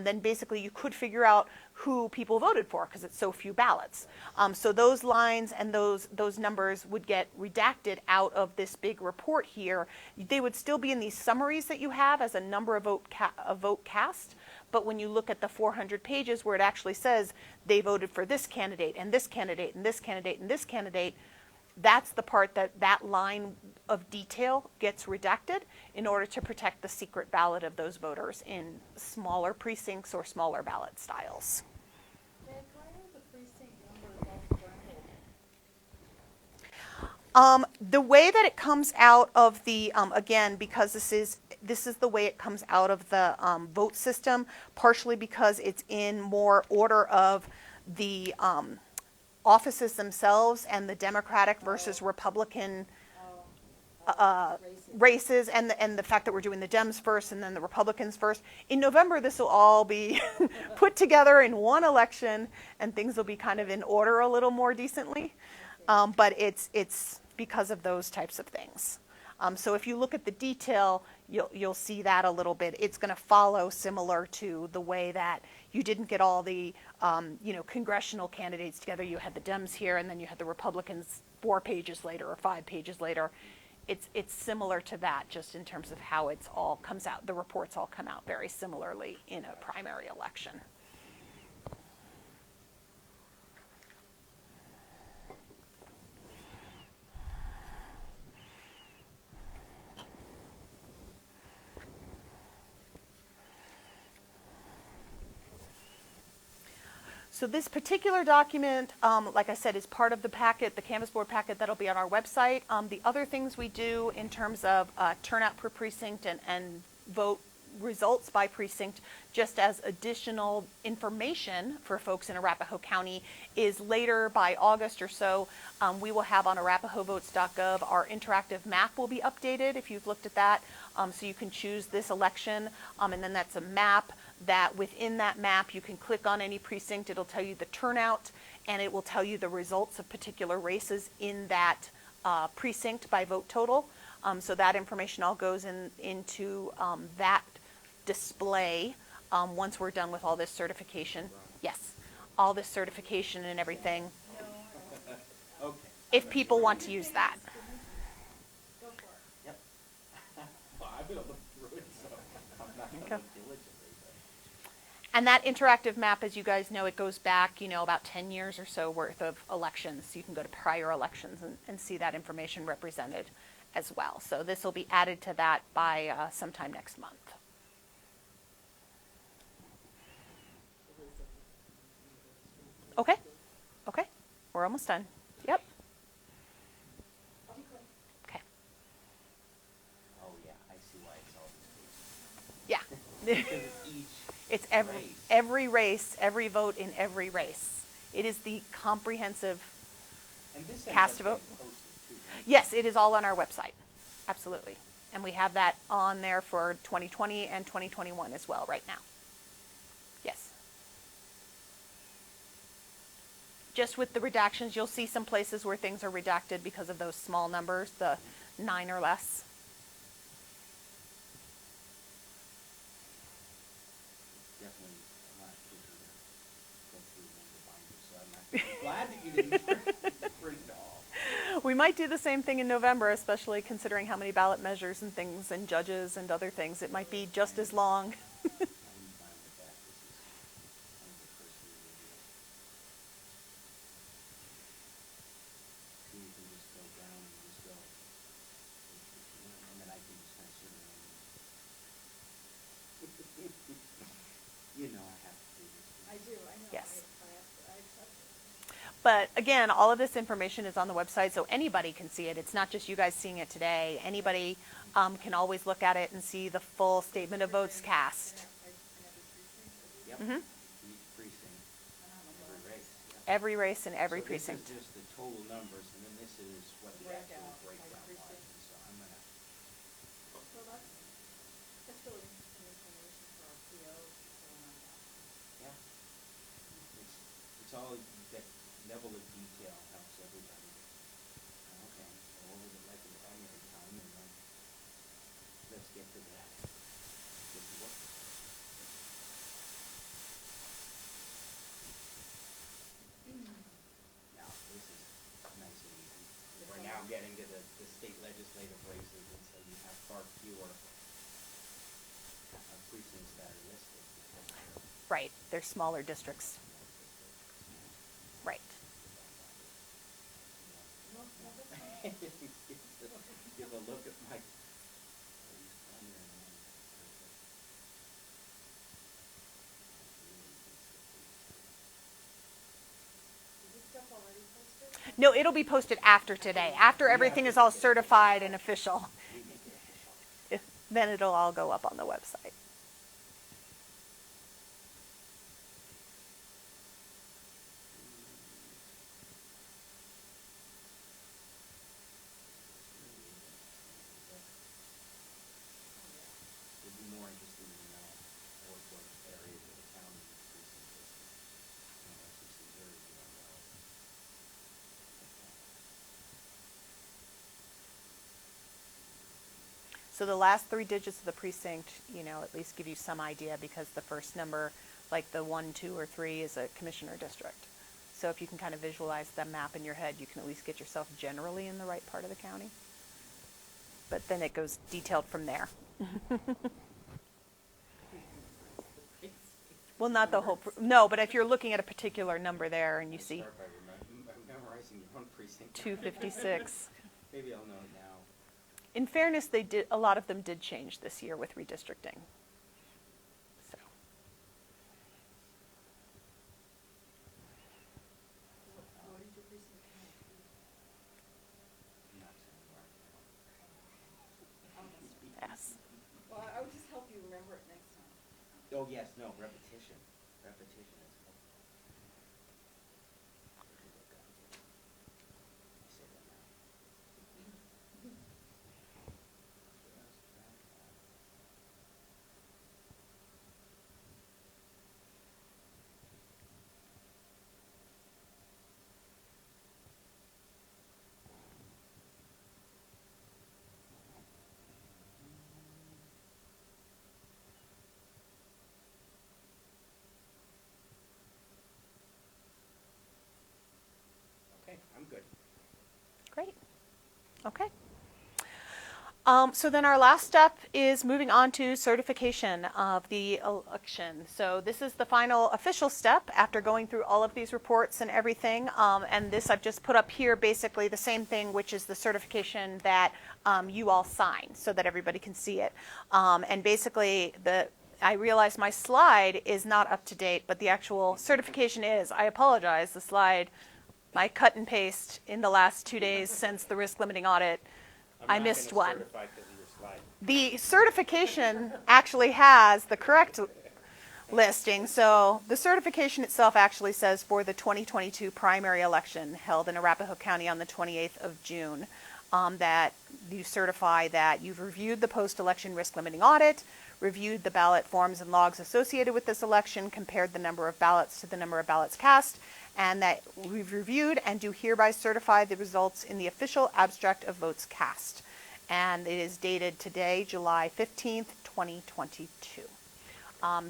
then basically you could figure out who people voted for because it's so few ballots. So those lines and those numbers would get redacted out of this big report here. They would still be in these summaries that you have as a number of vote cast, but when you look at the 400 pages where it actually says they voted for this candidate and this candidate and this candidate and this candidate, that's the part that line of detail gets redacted in order to protect the secret ballot of those voters in smaller precincts or smaller ballot styles. Dad, why are the precinct numbers all branded? The way that it comes out of the, again, because this is the way it comes out of the vote system, partially because it's in more order of the offices themselves and the Democratic versus Republican races, and the fact that we're doing the Dems first and then the Republicans first. In November, this will all be put together in one election, and things will be kind of in order a little more decently. But it's because of those types of things. So if you look at the detail, you'll see that a little bit. It's going to follow similar to the way that you didn't get all the congressional candidates together. You had the Dems here, and then you had the Republicans 4 pages later or 5 pages later. It's similar to that, just in terms of how it's all comes out. The reports all come out very similarly in a primary election. So this particular document, like I said, is part of the packet, the Canvas board packet that'll be on our website. The other things we do in terms of turnout per precinct and vote results by precinct, just as additional information for folks in Arapahoe County, is later by August or so, we will have on arapahoevotes.gov, our interactive map will be updated, if you've looked at that. So you can choose this election, and then that's a map that within that map you can click on any precinct. It'll tell you the turnout, and it will tell you the results of particular races in that precinct by vote total. So that information all goes into that display once we're done with all this certification. Yes, all this certification and everything. Okay. If people want to use that. Go for it. Yep. Well, I've been able to look through it, so I'm not going to Okay. look diligently. And that interactive map, as you guys know, it goes back, about 10 years or so worth of elections. So you can go to prior elections and see that information represented as well. So this will be added to that by sometime next month. Okay. Okay. We're almost done. Yep. I'll be quick. Okay. Oh, yeah, I see why it's all these pages. Yeah. Because it's each It's race. every race, every vote in every race. It is the comprehensive. And this Cast ends a up vote. getting posted too, right? Yes, it is all on our website. Absolutely. And we have that on there for 2020 and 2021 as well right now. Yes. Just with the redactions, you'll see some places where things are redacted because of those small numbers, the 9 or less. Definitely a lot quicker to go through than the binder, so I'm glad that you didn't print it all. We might do the same thing in November, especially considering how many ballot measures and things and judges and other things. It might be just as long. I'm fine with that. This is kind of the first read. You can just go down and just go, and then I can just kind of sit around. I have to do this. I do, I know. Yes. I accept it. But again, all of this information is on the website, so anybody can see it. It's not just you guys seeing it today. Anybody can always look at it and see the full statement of votes cast. Yep. Mhm. Each precinct, every race. Yep. Every race and every So precinct. This is just the total numbers, and then this is what the actual Breakout, like breakdown was. precinct. And so I'm gonna, So that's really interesting information for our POs, so on that. yeah. It's all that level of detail helps everybody. Okay, so what was it like in the primary time, and then let's get to that. Get to work. Now, this is nice and easy. We're now getting to the state legislative races, and so you have far fewer precincts that are listed. Right, they're smaller districts. Right. No, that's fine. Give a look at my. Is this stuff already posted? No, it'll be posted after today, after everything is all certified and official. Then it'll all go up on the website. So the last 3 digits of the precinct, at least give you some idea, because the first number, like the 1, 2, or 3, is a commissioner district. So if you can kind of visualize the map in your head, you can at least get yourself generally in the right part of the county. But then it goes detailed from there. Well, not the whole, no, but if you're looking at a particular number there and you see Start by memorizing your own precinct. 256. Maybe I'll know it now. In fairness, a lot of them did change this year with redistricting. So. What did your precinct count? I'm not saying where Yes. Well, I would just help you remember it next time. Oh, yes, no, repetition. Repetition is helpful. I say that now. Okay, I'm good. Great. Okay. So then our last step is moving on to certification of the election. So this is the final official step after going through all of these reports and everything. And this I've just put up here basically the same thing, which is the certification that you all sign so that everybody can see it. And basically I realize my slide is not up to date, but the actual certification is. I apologize, the slide, my cut and paste in the last 2 days since the risk limiting audit, I missed one. I'm not gonna certify 'cause of your slide. The certification actually has the correct listing. So the certification itself actually says for the 2022 primary election held in Arapahoe County on the 28th of June, that you certify that you've reviewed the post-election risk limiting audit, reviewed the ballot forms and logs associated with this election, compared the number of ballots to the number of ballots cast, and that we've reviewed and do hereby certify the results in the official abstract of votes cast. And it is dated today, July 15th, 2022.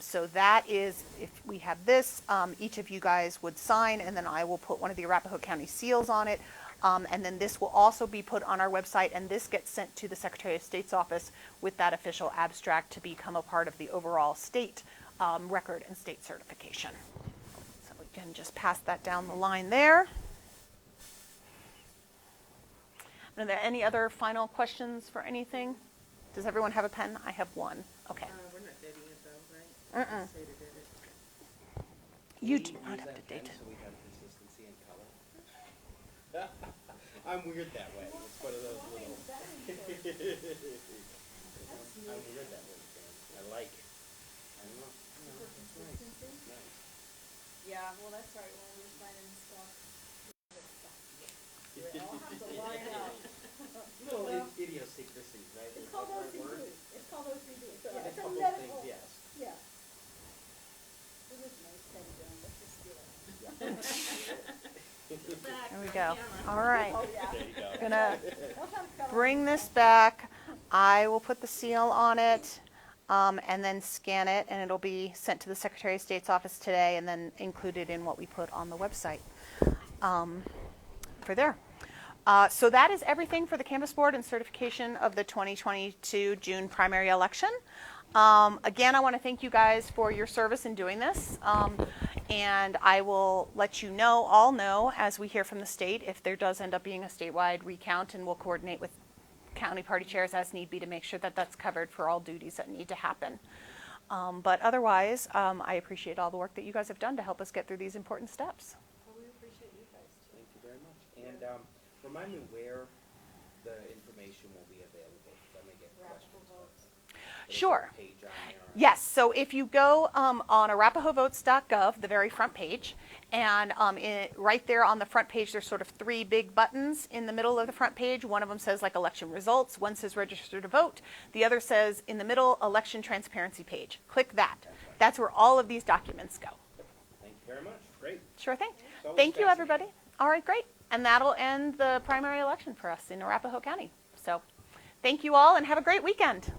So that is, if we have this, each of you guys would sign, and then I will put one of the Arapahoe County seals on it. And then this will also be put on our website, and this gets sent to the Secretary of State's office with that official abstract to become a part of the overall state record and state certification. So we can just pass that down the line there. Are there any other final questions for anything? Does everyone have a pen? I have one. Okay. We're not dating it though, right? Mm-mm. Say to did it. You Can do we not use have to that date pen it. so we have consistency in color? I'm weird that way. It's one of those little. I'm weird that way, Dan. I like. I don't know. It's nice. It's nice. Yeah, well, that's right, when we were signing stuff. They all have to line up. Little Well, idiosyncrasies, right? It's Is called that the right word? OCD, it's called OCD, so Yeah, a it's a couple medical. things, yes. Yeah. It was nice, thank you, let's just do it. There we go. All right. Oh, yeah. There you go. Gonna Don't have to come bring this back. I will put the seal on it, and then scan it, and it'll be sent to the Secretary of State's office today, and then included in what we put on the website for there. So that is everything for the Canvas Board and certification of the 2022 June primary election. Again, I want to thank you guys for your service in doing this. And I will let you all know, as we hear from the state, if there does end up being a statewide recount, and we'll coordinate with county party chairs as need be to make sure that that's covered for all duties that need to happen. But otherwise, I appreciate all the work that you guys have done to help us get through these important steps. Well, we appreciate you guys too. Thank you very much. And remind me where the information will be available, because I may get questions. Votes. There's Sure. a page on there. Yes, so if you go on arapahoevotes.gov, the very front page, and right there on the front page, there's sort of 3 big buttons in the middle of the front page. One of them says like election results, one says register to vote, the other says in the middle election transparency page. Click that. That's where all of these documents go. Thank you very much. Great. Sure thing. It's always Thank you, fascinating. everybody. All right, great. And that'll end the primary election for us in Arapahoe County. So Thank you all and have a great weekend.